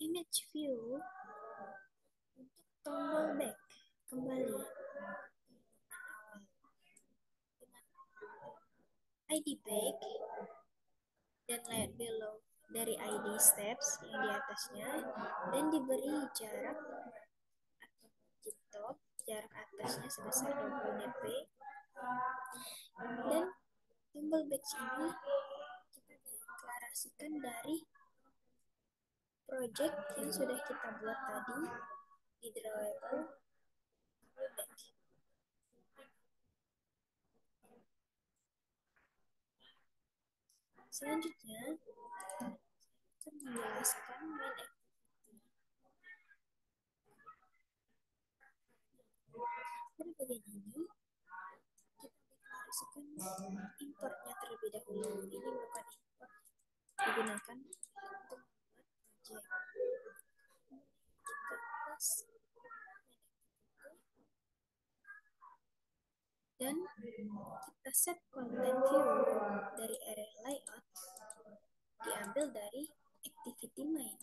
image view untuk tombol back kembali awal dengan ID back dan layout below dari ID steps yang di atasnya, dan diberi jarak atau margin top, jarak atasnya sebesar 20 dp, dan tombol back ini kita deklarasikan dari project yang sudah kita buat tadi di drawable back. Selanjutnya akan menjelaskan main activity. Pada bagian ini kita deklarasikan importnya terlebih dahulu. Ini bukan import, digunakan untuk membuat project. Kita plus dan kita set content view dari area layout, diambil dari activity main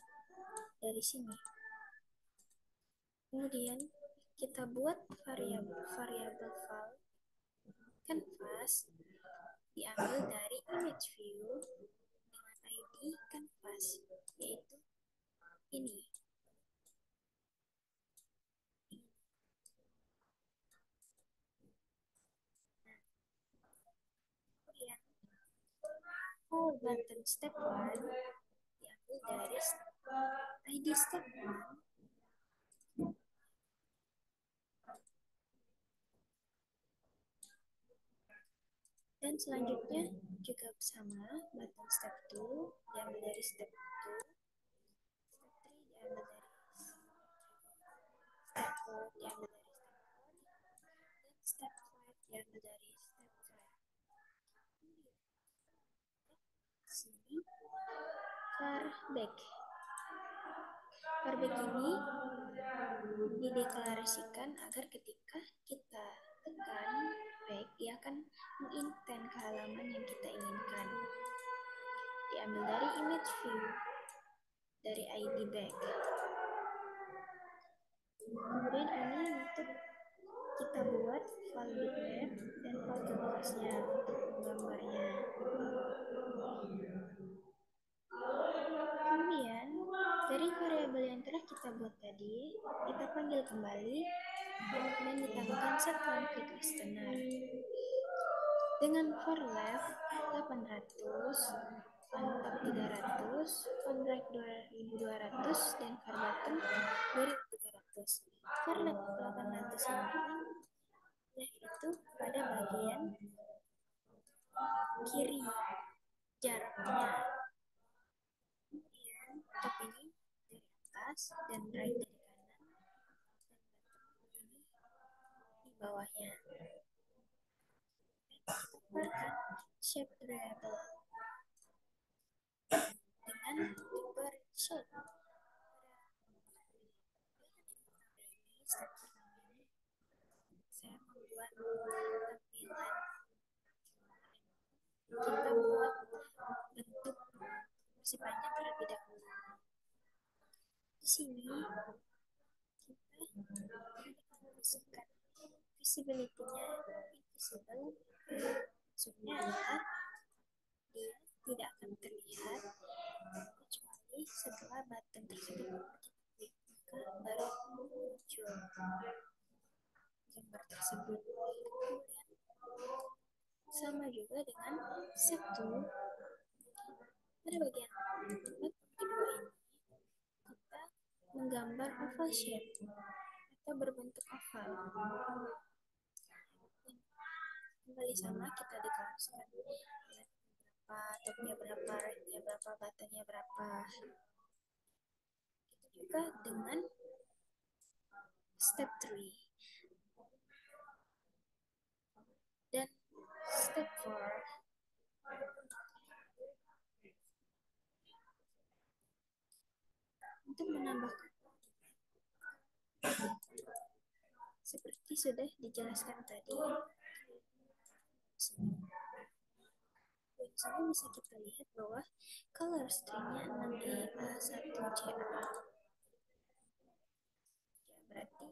dari sini. Kemudian kita buat variabel file canvas, diambil dari image view dengan ID canvas, yaitu ini. Kemudian file button step 1 diambil dari ID step 1. Dan selanjutnya juga sama, button step 2 diambil dari step 2, step 3 diambil dari step 4 diambil dari step 4, dan step 5 diambil dari step 5. sini var back. Var back ini dideklarasikan agar ketika kita tekan back, dia akan mengintent ke halaman yang kita inginkan. Diambil dari image view, dari ID back. Kemudian ini untuk kita buat file bitmap dan file tutorialnya untuk menggambarnya. Kemudian dari variabel yang telah kita buat tadi, kita panggil kembali dan ditambahkan set config listener dengan for left 800, font top 300, font right 2200, dan for bottom 2300. For left 800 ini itu pada bagian kiri jaraknya. Kemudian top ini dari atas dan right dari kanan, dan ini di bawahnya. Tambahkan shape variable dengan tipe shape. Ini step pertama, saya membuat tampilan. Kita buat bentuk kursi panjang terlebih dahulu. Di sini kita masukkan visibility-nya invisible. Maksudnya adalah dia tidak akan terlihat kecuali setelah button tersebut diklik, maka baru muncul gambar tersebut. Kemudian sama juga dengan set tool, pada bagian tempat kedua ini kita menggambar oval shape atau berbentuk oval. Kembali sama, kita deklarasikan berapa, topnya berapa, right-nya berapa, buttonnya berapa. Itu juga dengan step 3 dan step 4. Untuk menambahkan seperti sudah dijelaskan tadi, di sini bisa kita lihat bahwa color stringnya 6EA1CA. Ya, berarti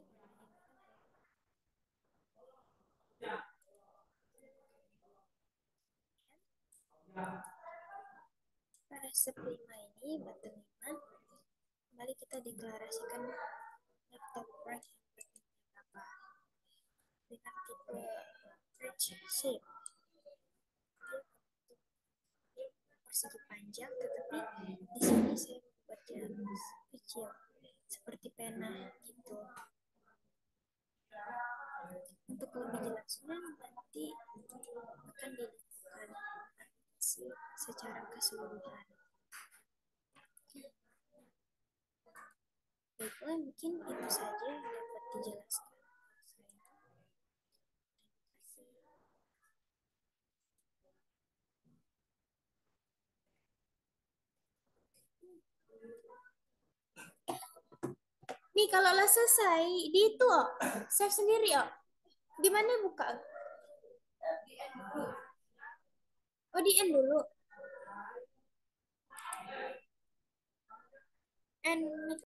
pada step 5 ini, button 5, kembali kita deklarasikan laptop right berapa dengan tipe bridge shape. Dia persegi panjang, tetapi di sini saya membuatnya kecil seperti pena gitu. Untuk lebih jelasnya nanti akan dilakukan aplikasi secara keseluruhan. Baiklah, mungkin itu saja yang dapat dijelaskan oleh saya. Terima kasih. Nih, kalau lah selesai, di itu save sendiri Gimana buka? Oh, di end dulu. End